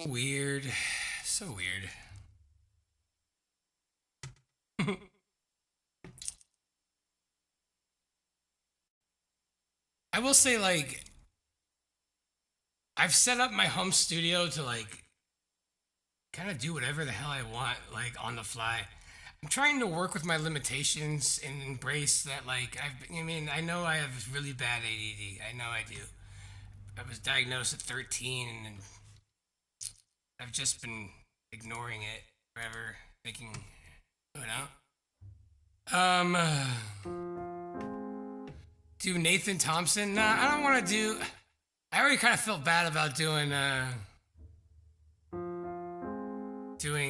Weird. So weird. will say, like, I've set up my home studio to like kind of do whatever the hell I want, like on the fly. I'm trying to work with my limitations and embrace that. Like, I know I have really bad ADD. I know I do. I was diagnosed at 13, and I've just been ignoring it forever, thinking, you know. Do Nathan Thompson? Nah, I don't want to do. I already kind of felt bad about doing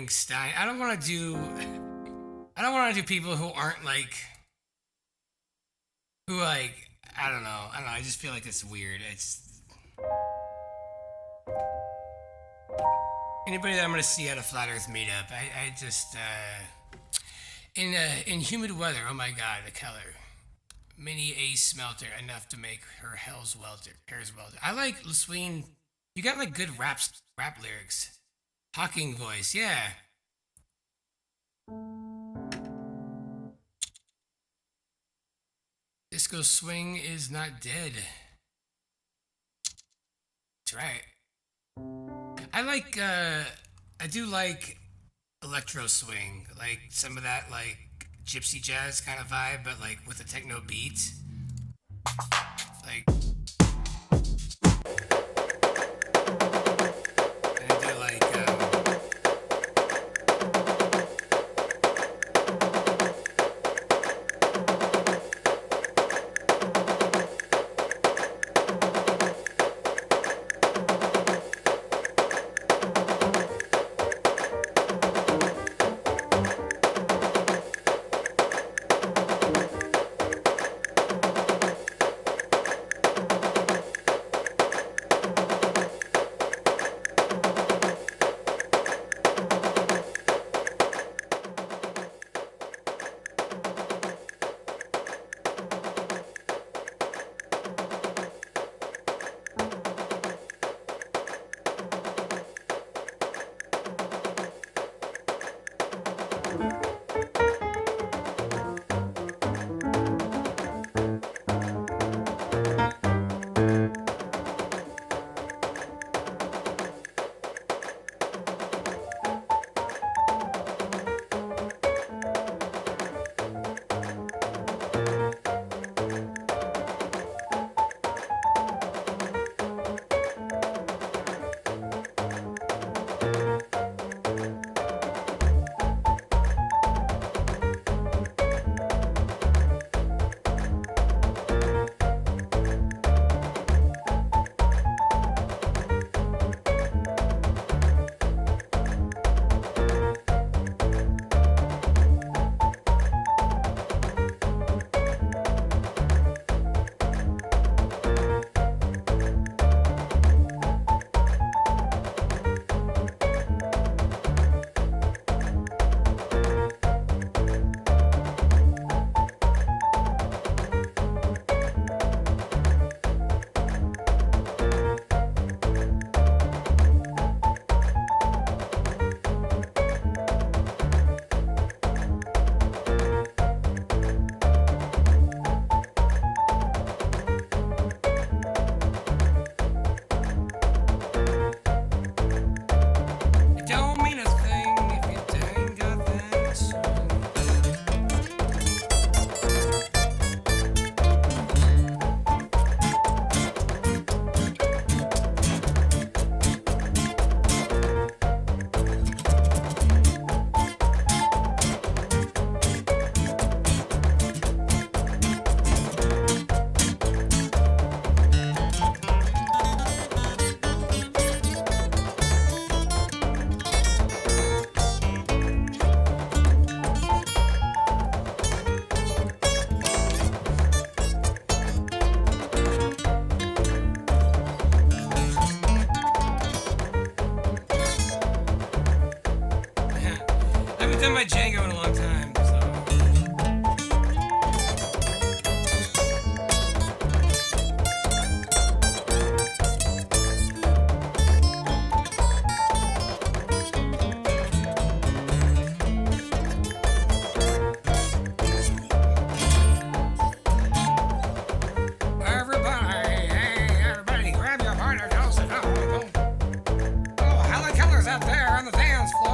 Stein. I don't want to do people who aren't like, who like, I don't know. I just feel like it's weird. It's anybody that I'm gonna see at a Flat Earth meetup. I just in humid weather. Oh my God, the color. Mini ace smelter enough to make her hair's welter. I like Lasween. You got like good rap lyrics. Hawking voice, yeah. Disco swing is not dead. That's right. I do like electro swing, like some of that like gypsy jazz kind of vibe, but like with a techno beat. Like, and I do like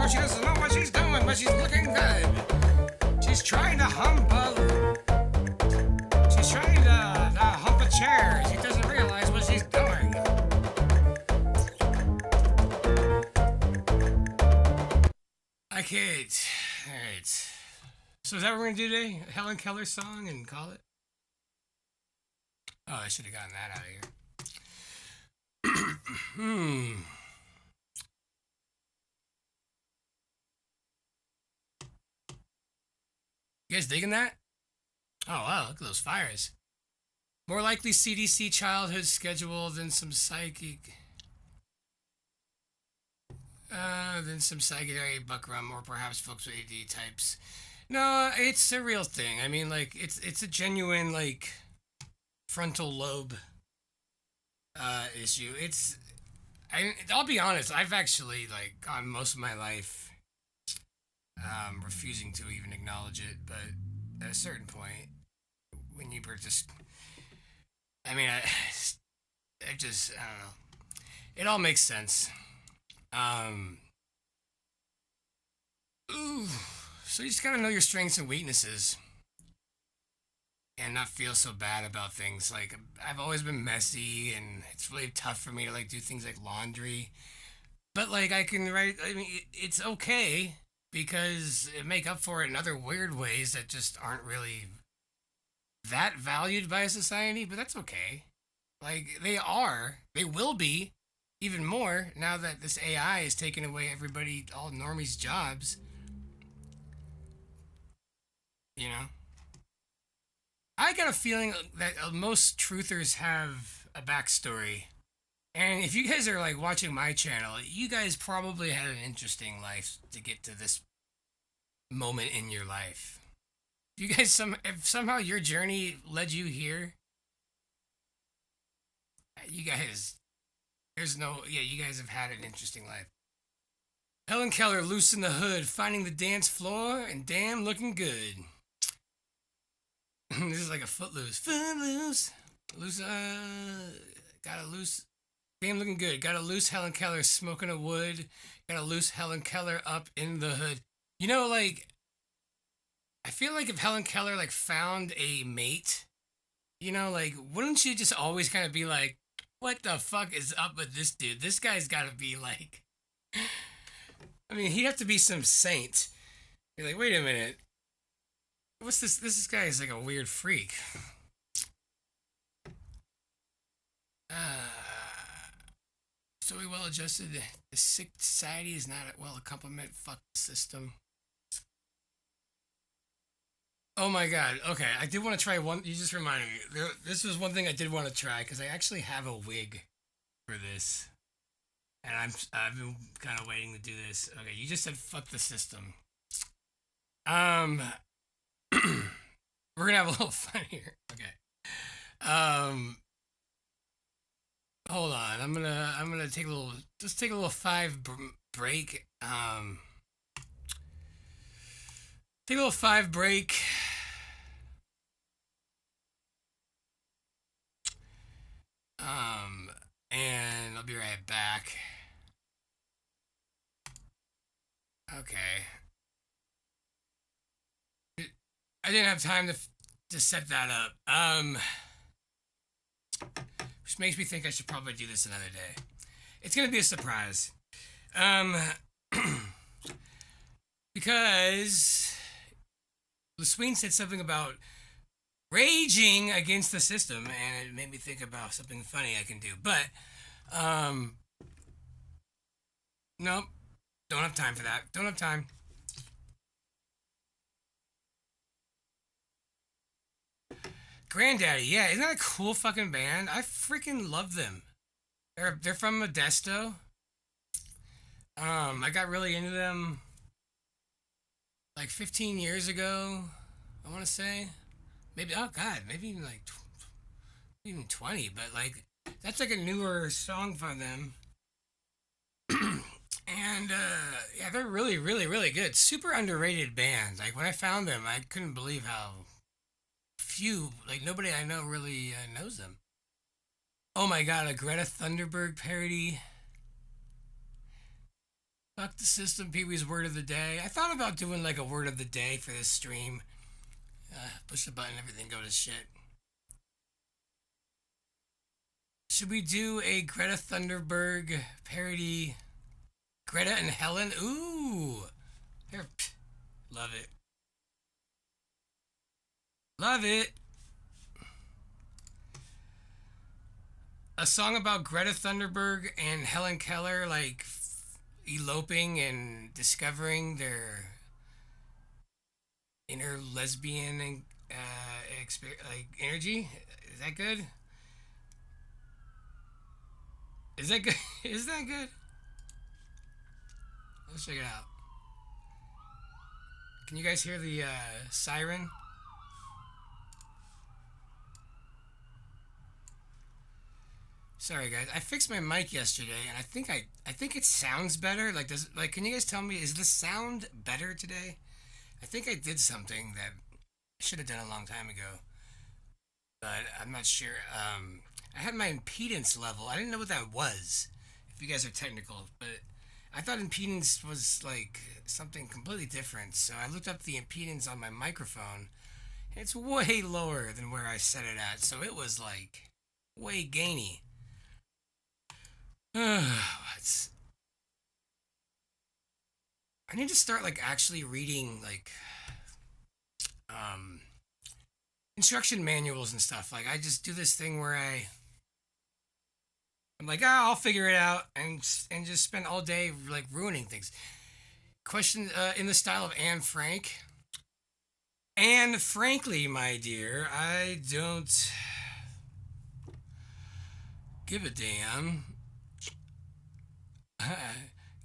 She doesn't know what she's doing, but she's looking good. She's trying to hump a... She's trying to hump a chair. She doesn't realize what she's doing. I can't. Alright. So is that what we're going to do today? Helen Keller song and call it? Oh, I should have gotten that out of here. You guys digging that? Oh, wow, look at those fires. More likely CDC childhood schedule than some psychic... buckrum, or perhaps folks with AD types. No, it's a real thing. I mean, like, it's a genuine, like, frontal lobe issue. I'll be honest, I've actually, like, gone most of my life refusing to even acknowledge it, but at a certain point, when you were just... I mean, I don't know. It all makes sense. So you just gotta know your strengths and weaknesses and not feel so bad about things. Like, I've always been messy, and it's really tough for me to, like, do things like laundry. But, like, I mean, it's okay because it make up for it in other weird ways that just aren't really that valued by society, but that's okay. Like, they will be even more now that this AI is taking away all normies' jobs. You know? I got a feeling that most truthers have a backstory. And if you guys are, like, watching my channel, you guys probably had an interesting life to get to this moment in your life. You guys, if somehow your journey led you here, you guys, you guys have had an interesting life. Helen Keller, loose in the hood, finding the dance floor, and damn looking good. This is like a Footloose. Footloose. Loose, got a loose. Damn looking good. Got a loose Helen Keller smoking a wood. Got a loose Helen Keller up in the hood. You know, like, I feel like if Helen Keller, like, found a mate, you know, like, wouldn't she just always kind of be like, what the fuck is up with this dude? This guy's got to be like, I mean, he'd have to be some saint. You're like, wait a minute. What's this? This guy is like a weird freak. So well adjusted. The sick society is not well a compliment. Fuck the system. Oh my god. Okay, I did want to try one. You just reminded me. This was one thing I did want to try because I actually have a wig for this, and I've been kind of waiting to do this. Okay, you just said fuck the system. We're gonna have a little fun here. Okay. Hold on. I'm gonna take a little. Just take a little break. Take a little 5 break. And I'll be right back. Okay. I didn't have time to set that up. Which makes me think I should probably do this another day. It's gonna be a surprise. Because LeSween said something about raging against the system, and it made me think about something funny I can do. But, nope. Don't have time for that. Don't have time. Granddaddy, yeah, isn't that a cool fucking band? I freaking love them. They're from Modesto. I got really into them like 15 years ago, I want to say. Maybe, oh god, maybe even like even 20, but like that's like a newer song from them. And yeah, they're really, really, really good. Super underrated band. Like when I found them, I couldn't believe how few, like nobody I know really knows them. Oh my god, a Greta Thunberg parody. Fuck the system, Pee Wee's word of the day. I thought about doing like a word of the day for this stream. Push the button, everything go to shit. Should we do a Greta Thunberg parody? Greta and Helen? Ooh! Here, love it. Love it! A song about Greta Thunberg and Helen Keller, like, eloping and discovering their inner lesbian like energy. Is that good? Is that good? Is that good? Let's check it out. Can you guys hear the siren? Sorry guys, I fixed my mic yesterday, and I think it sounds better. Like, can you guys tell me, is the sound better today? I think I did something that I should have done a long time ago, but I'm not sure. I had my impedance level. I didn't know what that was. If you guys are technical, but I thought impedance was like something completely different. So I looked up the impedance on my microphone. And it's way lower than where I set it at. So it was like way gainy. It's, I need to start like actually reading like instruction manuals and stuff. Like I just do this thing where I'm like, I'll figure it out, and just spend all day like ruining things. Question in the style of Anne Frank. And frankly, my dear, I don't give a damn.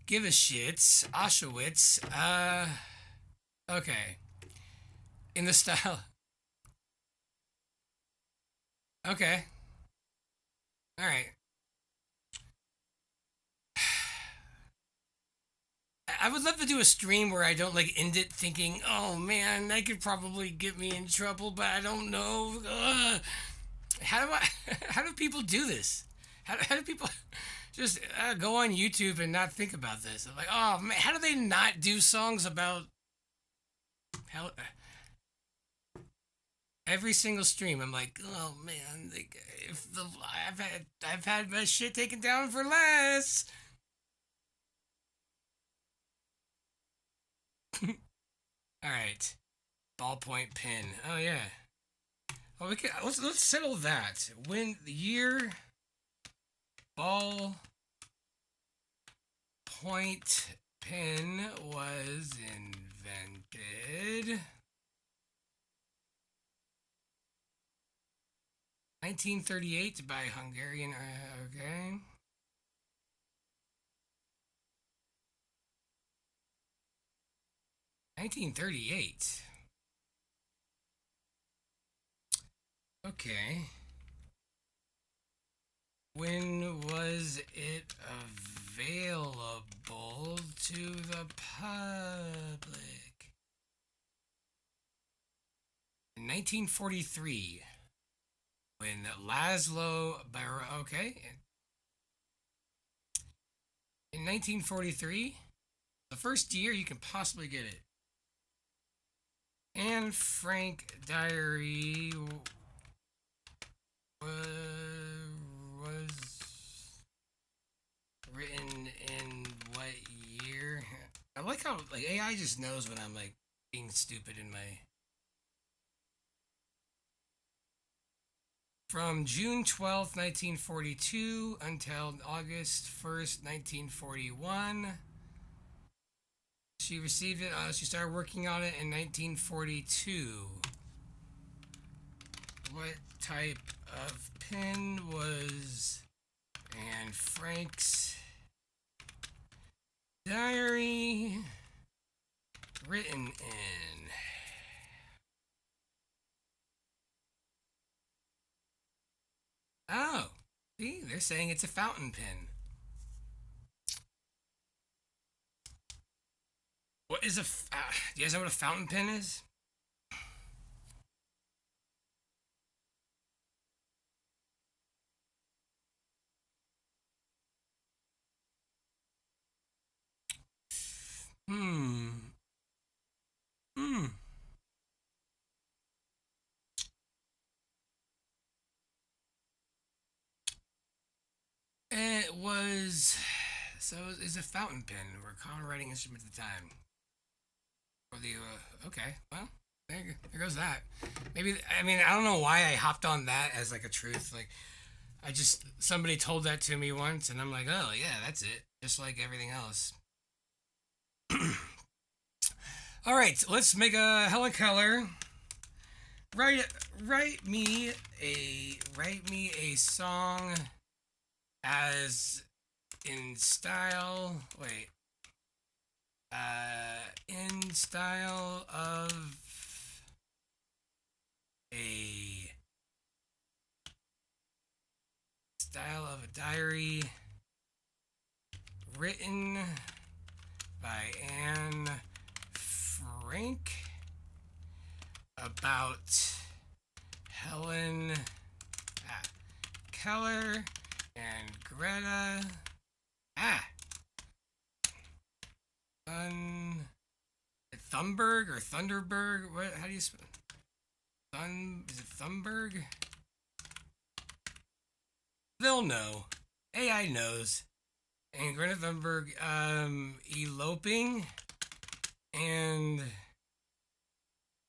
Give a shit. Auschwitz. Okay. In the style. Okay. All right. I would love to do a stream where I don't like end it thinking, oh man, that could probably get me in trouble, but I don't know. How do people do this? How do people just go on YouTube and not think about this? I'm like, oh man, how do they not do songs about how every single stream? I'm like, oh man, like, I've had my shit taken down for less. All right, ballpoint pen. Oh yeah. Well, we can let's settle that. When the year ball point pen was invented. 1938 by Hungarian. Okay. $1938. Okay. When was it available to the public? In 1943. When Laszlo Barra. Okay. In 1943, the first year you can possibly get it. Anne Frank Diary was written in what year? I like how like AI just knows when I'm like being stupid in my. From June 12th, 1942 until August 1st, 1941. She received it, she started working on it in 1942. What type of pen was Anne Frank's diary written in? Oh, see, they're saying it's a fountain pen. What is do you guys know what a fountain pen is? Hmm. Hmm. It was so it's a fountain pen or common writing instrument at the time. Or the okay, well, there goes that. Maybe I mean I don't know why I hopped on that as like a truth. Like I just somebody told that to me once, and I'm like, oh yeah, that's it. Just like everything else. All right, let's make a Helen Keller. Write write me a song as in style. Wait. In style of a diary written by Anne Frank about Helen Keller and Greta Thunberg or Thunderberg. What? How do you spell? Is it Thunberg? They'll know. AI knows. And Greta Thunberg, eloping and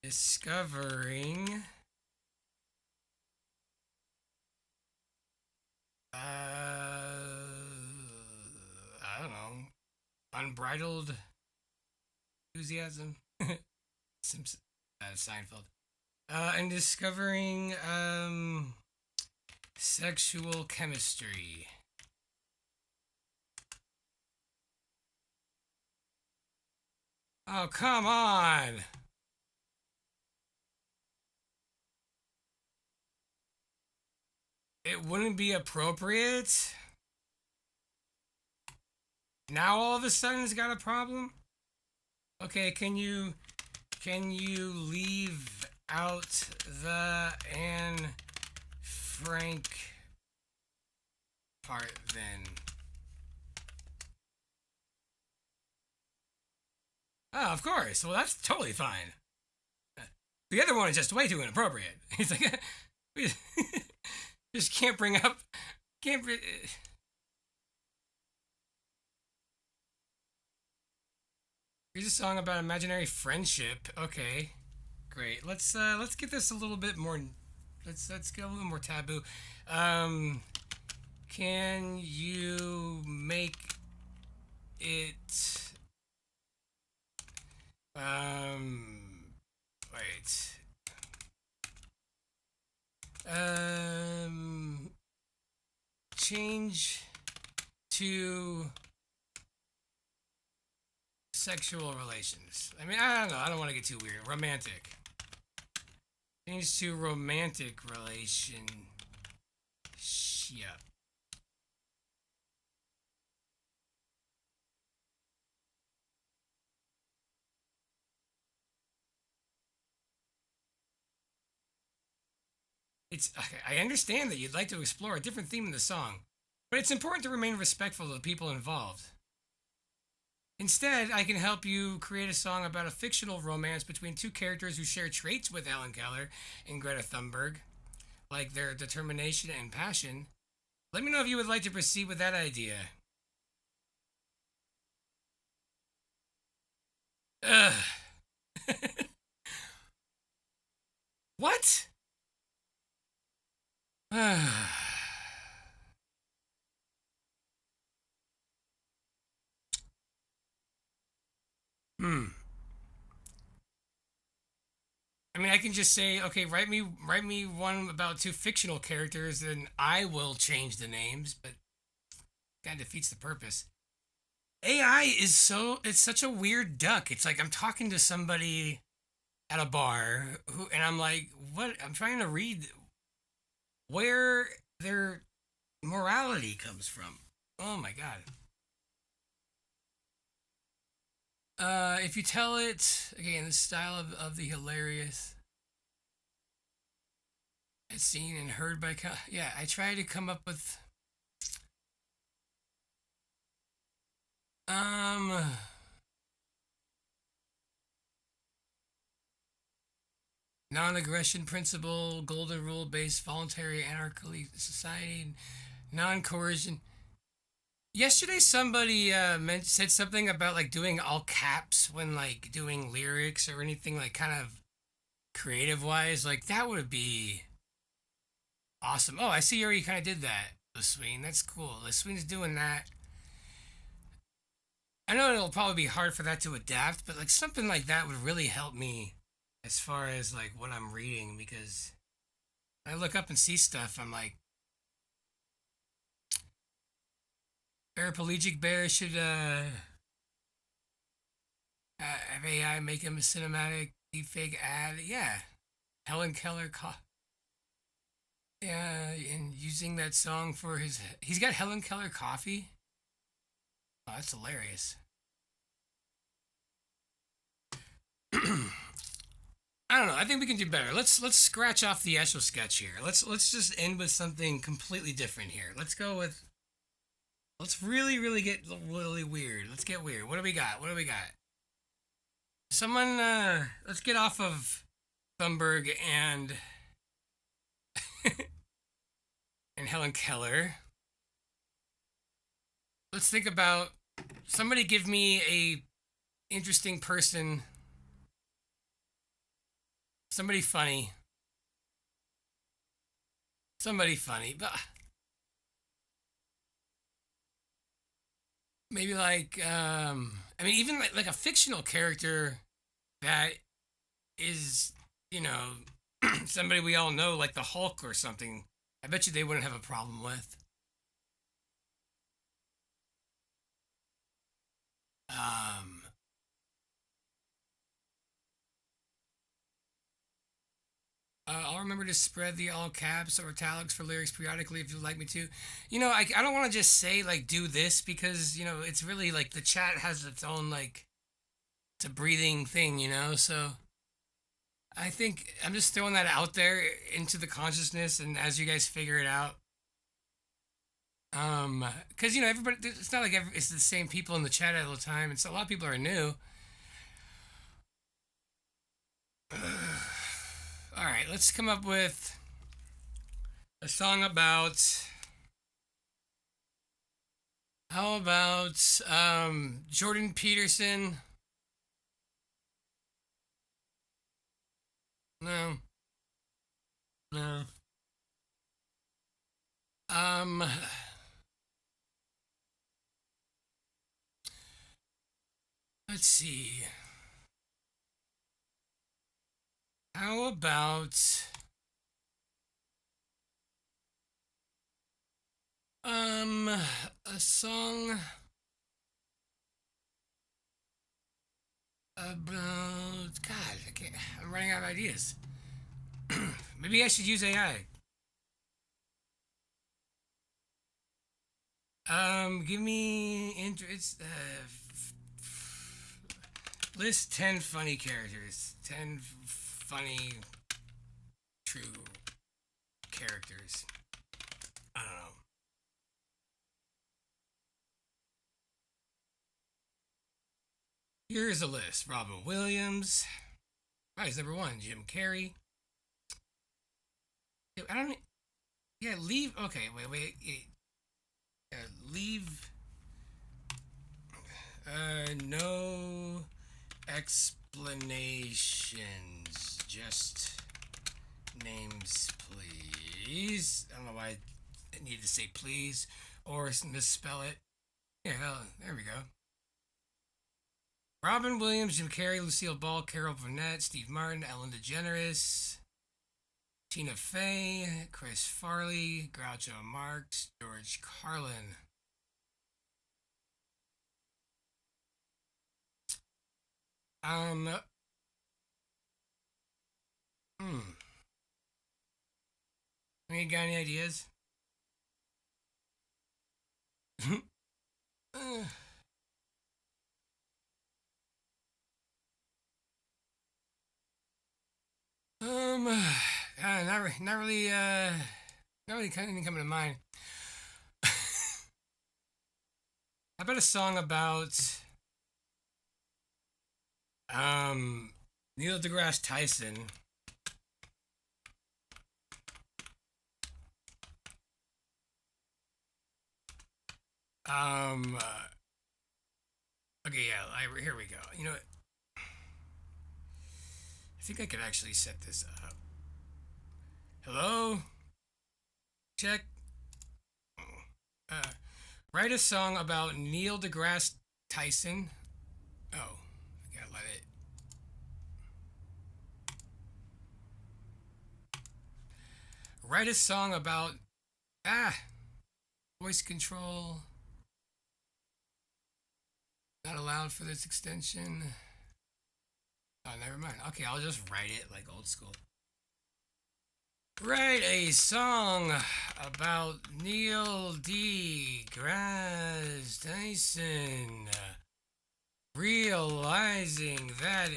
discovering I don't know, unbridled enthusiasm. Simpson, Seinfeld. And discovering sexual chemistry. Oh, come on! It wouldn't be appropriate? Now all of a sudden it's got a problem? Okay, can you leave out the Anne Frank part then? Oh, of course. Well, that's totally fine. The other one is just way too inappropriate. It's like we just can't bring up can't. Here's a song about imaginary friendship. Okay, great. Let's get this a little bit more. Let's get a little more taboo. Can you make it? Wait. Change to sexual relations. I mean, I don't know. I don't want to get too weird. Romantic. Change to romantic relationship. It's okay, I understand that you'd like to explore a different theme in the song, but it's important to remain respectful of the people involved. Instead, I can help you create a song about a fictional romance between two characters who share traits with Helen Keller and Greta Thunberg, like their determination and passion. Let me know if you would like to proceed with that idea. Ugh. What? Hmm. I mean, I can just say, okay, write me one about two fictional characters, and I will change the names, but kind of defeats the purpose. AI is it's such a weird duck. It's like I'm talking to somebody at a bar and I'm like, what? I'm trying to read where their morality comes from. Oh my god. If you tell it again, the style of the hilarious, as seen and heard by, yeah, I try to come up with, um, non-aggression principle, golden rule-based voluntary anarchy society, non-coercion. Yesterday, somebody said something about like doing all caps when like doing lyrics or anything like kind of creative-wise. Like that would be awesome. Oh, I see you already kind of did that, Lasween. That's cool. Lasween's doing that. I know it'll probably be hard for that to adapt, but like something like that would really help me as far as like what I'm reading because when I look up and see stuff, I'm like, paraplegic bear should have AI make him a cinematic deepfake ad. Yeah, Helen Keller. Yeah, and using that song for his. He's got Helen Keller coffee. Oh, that's hilarious. I don't know. I think we can do better. Let's scratch off the Esho sketch here. Let's just end with something completely different here. Let's go with. Let's really get really weird. Let's get weird. What do we got? What do we got? Someone. Let's get off of Thunberg and and Helen Keller. Let's think about somebody. Give me a interesting person. Somebody funny. Somebody funny. But maybe like I mean even like a fictional character that is, you know, somebody we all know like the Hulk or something. I bet you they wouldn't have a problem with. Um I'll remember to spread the all caps or italics for lyrics periodically if you'd like me to. You know, I don't want to just say, like, do this because, you know, it's really, like, the chat has its own, like, it's a breathing thing, you know? So I think I'm just throwing that out there into the consciousness and as you guys figure it out. Because, you know, everybody, it's not like it's the same people in the chat all the time. It's a lot of people are new. All right, let's come up with a song about. How about Jordan Peterson? No. No. Let's see. How about a song about God, I'm running out of ideas. Maybe I should use AI. Give me it's list 10 funny characters. 10 funny true characters. I don't know. Here's a list. Robin Williams. He's number one. Jim Carrey. I don't. Yeah, leave. Okay, wait. Leave. No explanations. Just names, please. I don't know why I need to say please or misspell it. Yeah, there we go. Robin Williams, Jim Carrey, Lucille Ball, Carol Burnett, Steve Martin, Ellen DeGeneres, Tina Fey, Chris Farley, Groucho Marx, George Carlin. You got any ideas? Not really, anything coming to mind. How about a song about, Neil deGrasse Tyson Um. Okay. Yeah. Here we go. You know what? I think I could actually set this up. Hello. Check. Uh, write a song about Neil deGrasse Tyson. Oh, I gotta let it. Write a song about voice control. Not allowed for this extension. Oh, never mind. Okay, I'll just write it like old school. Write a song about Neil deGrasse Tyson realizing that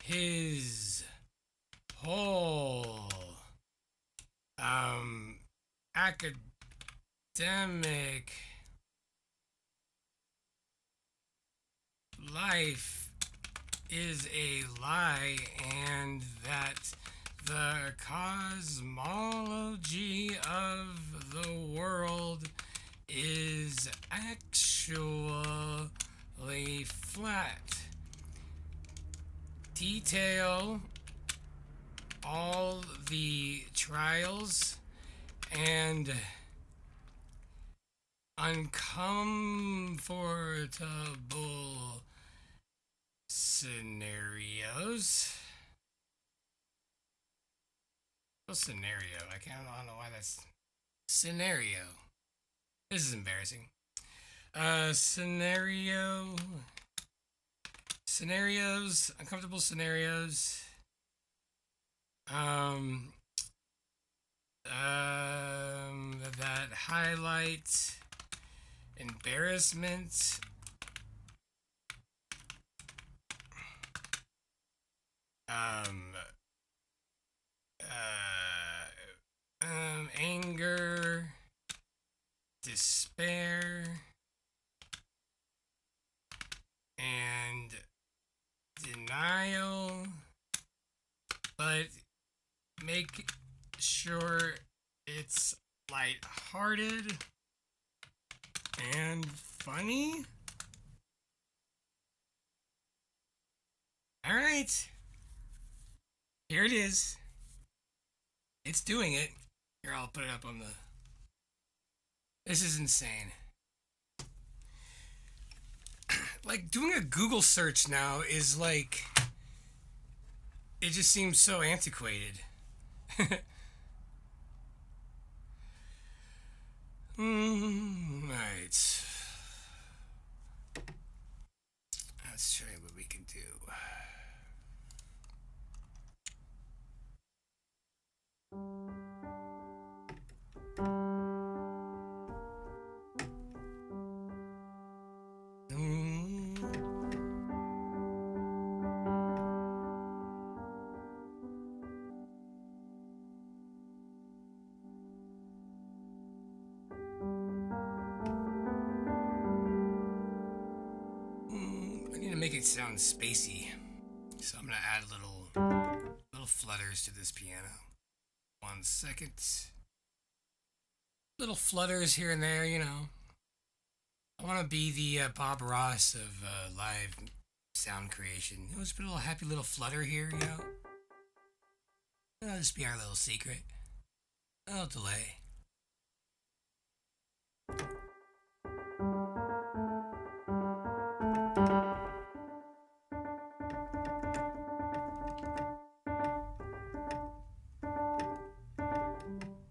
his whole academic life is a lie, and that the cosmology of the world is actually flat. Detail all the trials and uncomfortable scenarios. What scenario? I don't know why that's scenario. This is embarrassing. Scenarios, uncomfortable scenarios. That highlight embarrassment. Anger, despair, and denial, but make sure it's lighthearted and funny. All right. Here it is. It's doing it. Here, I'll put it up on the... This is insane. Like, doing a Google search now is like... It just seems so antiquated. Right. Let's show you what we can do. I need to make it sound spacey, so I'm gonna add little flutters to this piano. 1 second. Little flutters here and there, you know. I want to be the Bob Ross of live sound creation. You know, just put a little happy little flutter here, you know. That'll just be our little secret. No delay.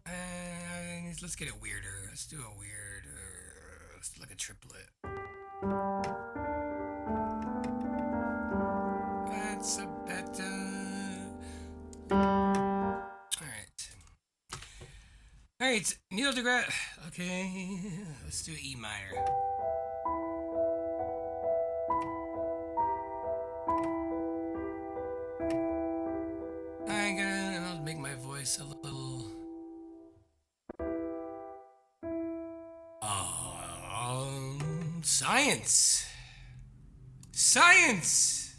And let's get it weirder. Let's do a weirder. Let's do like a triplet. That's a better. All right, Neil deGrasse. Okay, let's do E minor. I'll make my voice a little. Science. Science.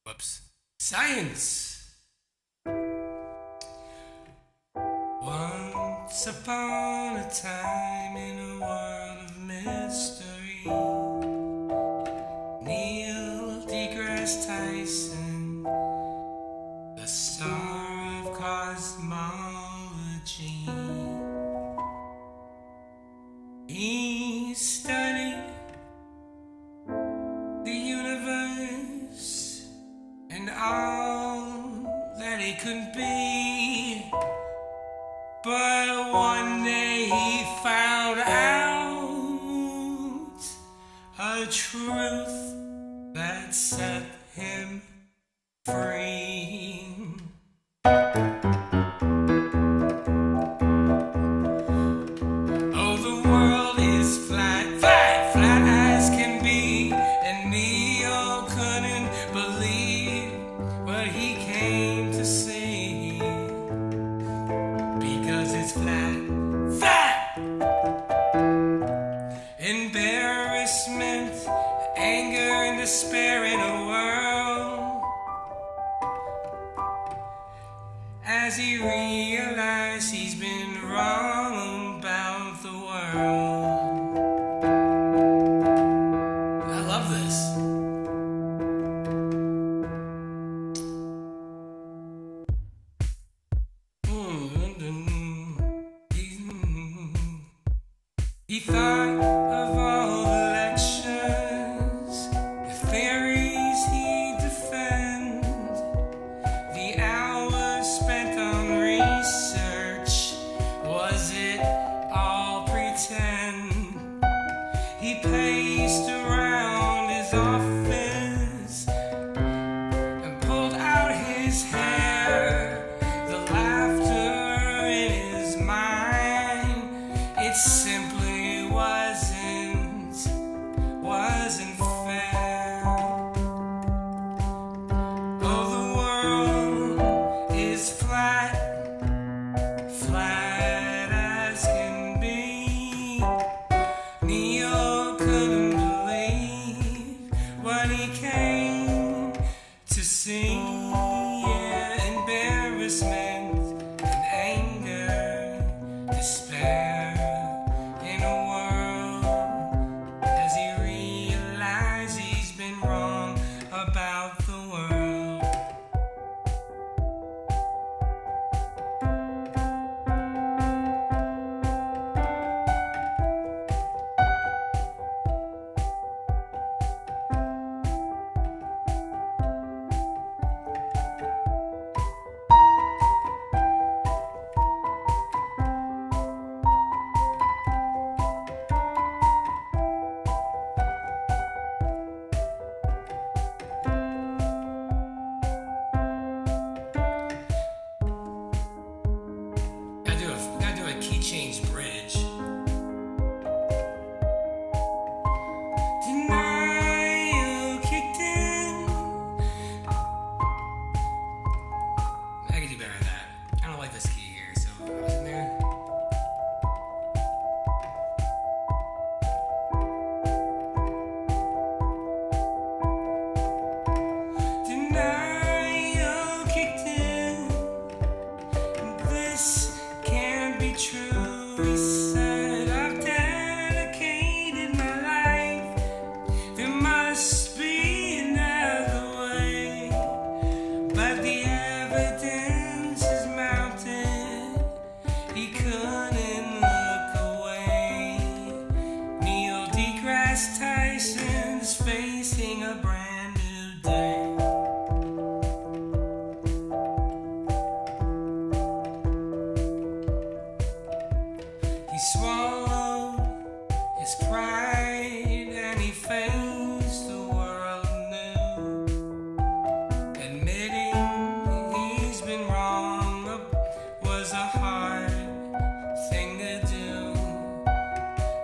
Whoops. Science. 1, Once upon a time in a world of mystery, Neil deGrasse Tyson, the star of cosmology, he studied the universe and all that it could be. But one day he found out a truth that set him free. Oh, the world is flat, flat, flat as can be, and Neo couldn't believe what he came to see. Because it's flat, flat. Embarrassment, anger, and despair in a world. As he realized he's been wrong about the world. I love this. He thought of all the lectures, the theories he'd defend, the hours spent on research. Was it all pretend? He paced around his office and pulled out his hair, the laughter in his mind. It simply wasn't fair. Oh, the world is flat, flat as can be. Neo couldn't believe what he came to see. Yeah, embarrassment and anger, despair in a world. As he realized he's been wrong about the world. Gotta do a key change bridge. Denial kicked in. I could do better than that. I don't like this key here, so I was in there. Denial kicked in. This can't be true, he said. I've dedicated my life. There must be another way. But the evidence is mounting. He couldn't look away. Neil deGrasse Tyson's facing a brand new day. He swallowed his pride and he faced the world new. Admitting he's been wrong was a hard thing to do.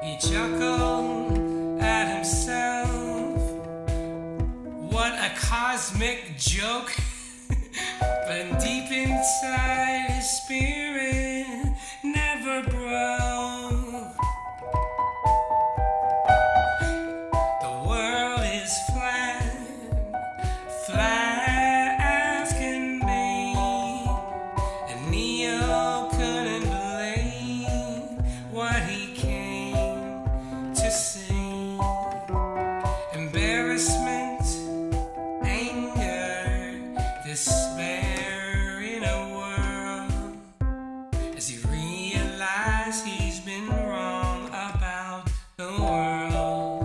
He chuckled at himself. What a cosmic joke. But deep inside his spirit never broke. realize he's been wrong about the world.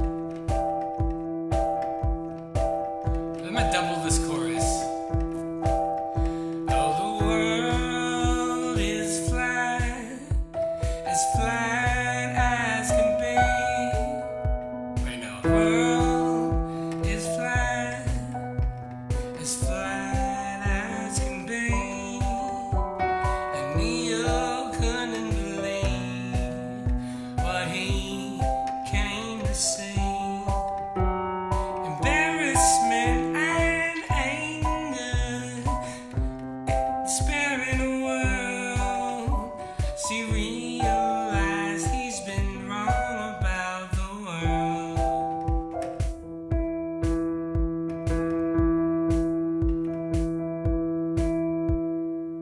I'm gonna double this chorus. Oh, the world is flat as can be. Wait, no. The world is flat as can be. And Neo couldn't believe what he came to see. Embarrassment and anger, despair in the world. She realized he's been wrong about the world.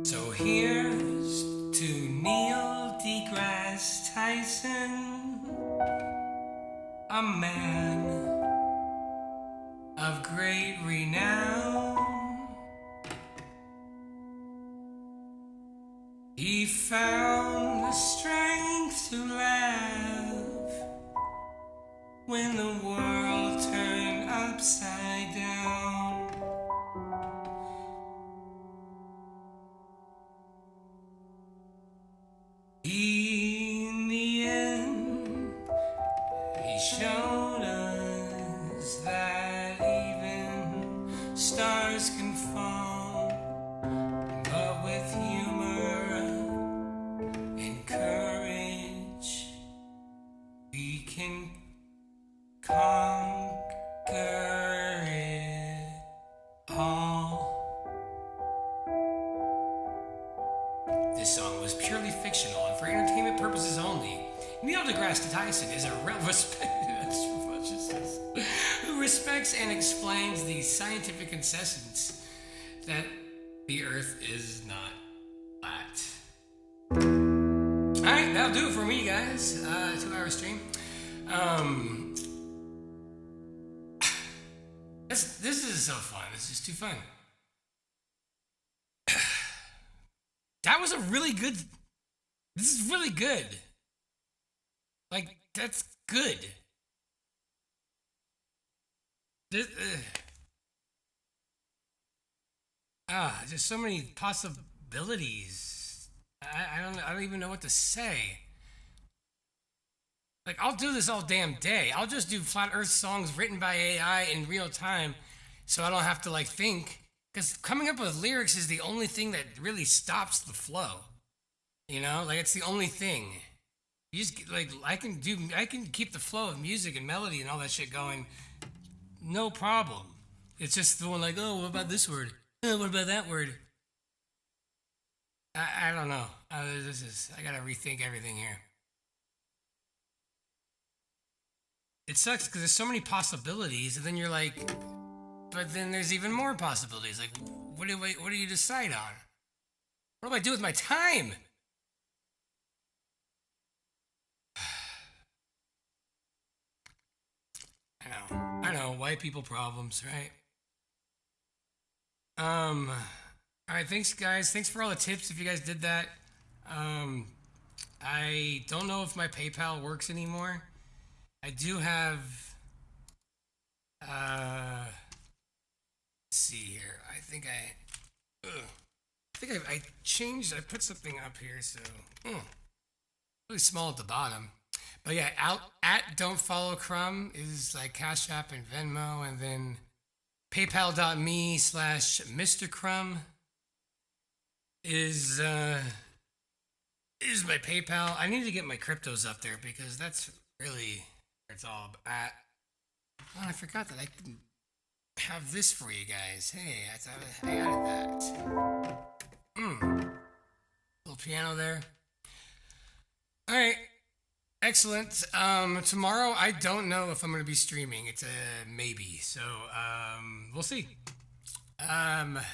So here's to Neil deGrasse Tyson, a man of great renown. He found the strength to laugh when the world turned upside down. In the end, he showed us that even stars can fall, but with humor and courage, we can conquer it all. This song was purely fictional and for entertainment purposes only. Neil deGrasse Tyson is a who respects and explains the scientific consensus that the Earth is not flat. Alright, that'll do it for me, guys. 2-hour stream. This is so fun. This is too fun. That was a really good. This is really good. Like, that's good. There's so many possibilities. I don't even know what to say. Like, I'll do this all damn day. I'll just do Flat Earth songs written by AI in real time so I don't have to, like, think. Because coming up with lyrics is the only thing that really stops the flow. You know? Like, it's the only thing. You just, like, I can keep the flow of music and melody and all that shit going. No problem. It's just the one like, oh, what about this word? Oh, what about that word? I don't know. I gotta rethink everything here. It sucks because there's so many possibilities, and then you're like, but then there's even more possibilities. Like, what do you decide on? What do I do with my time? I know, white people problems, right? All right, thanks guys. Thanks for all the tips if you guys did that. I don't know if my PayPal works anymore. I do have let's see here. I think I changed. I put something up here, so really small at the bottom. But yeah, at Don't Follow Crumb is like Cashapp and Venmo, and then PayPal.me/Mr. Crumb is my PayPal. I need to get my cryptos up there because that's really where it's all at. Oh, I forgot that I can have this for you guys. Hey, I added that. Little piano there. All right. Excellent. Tomorrow, I don't know if I'm going to be streaming. It's a maybe. So, we'll see.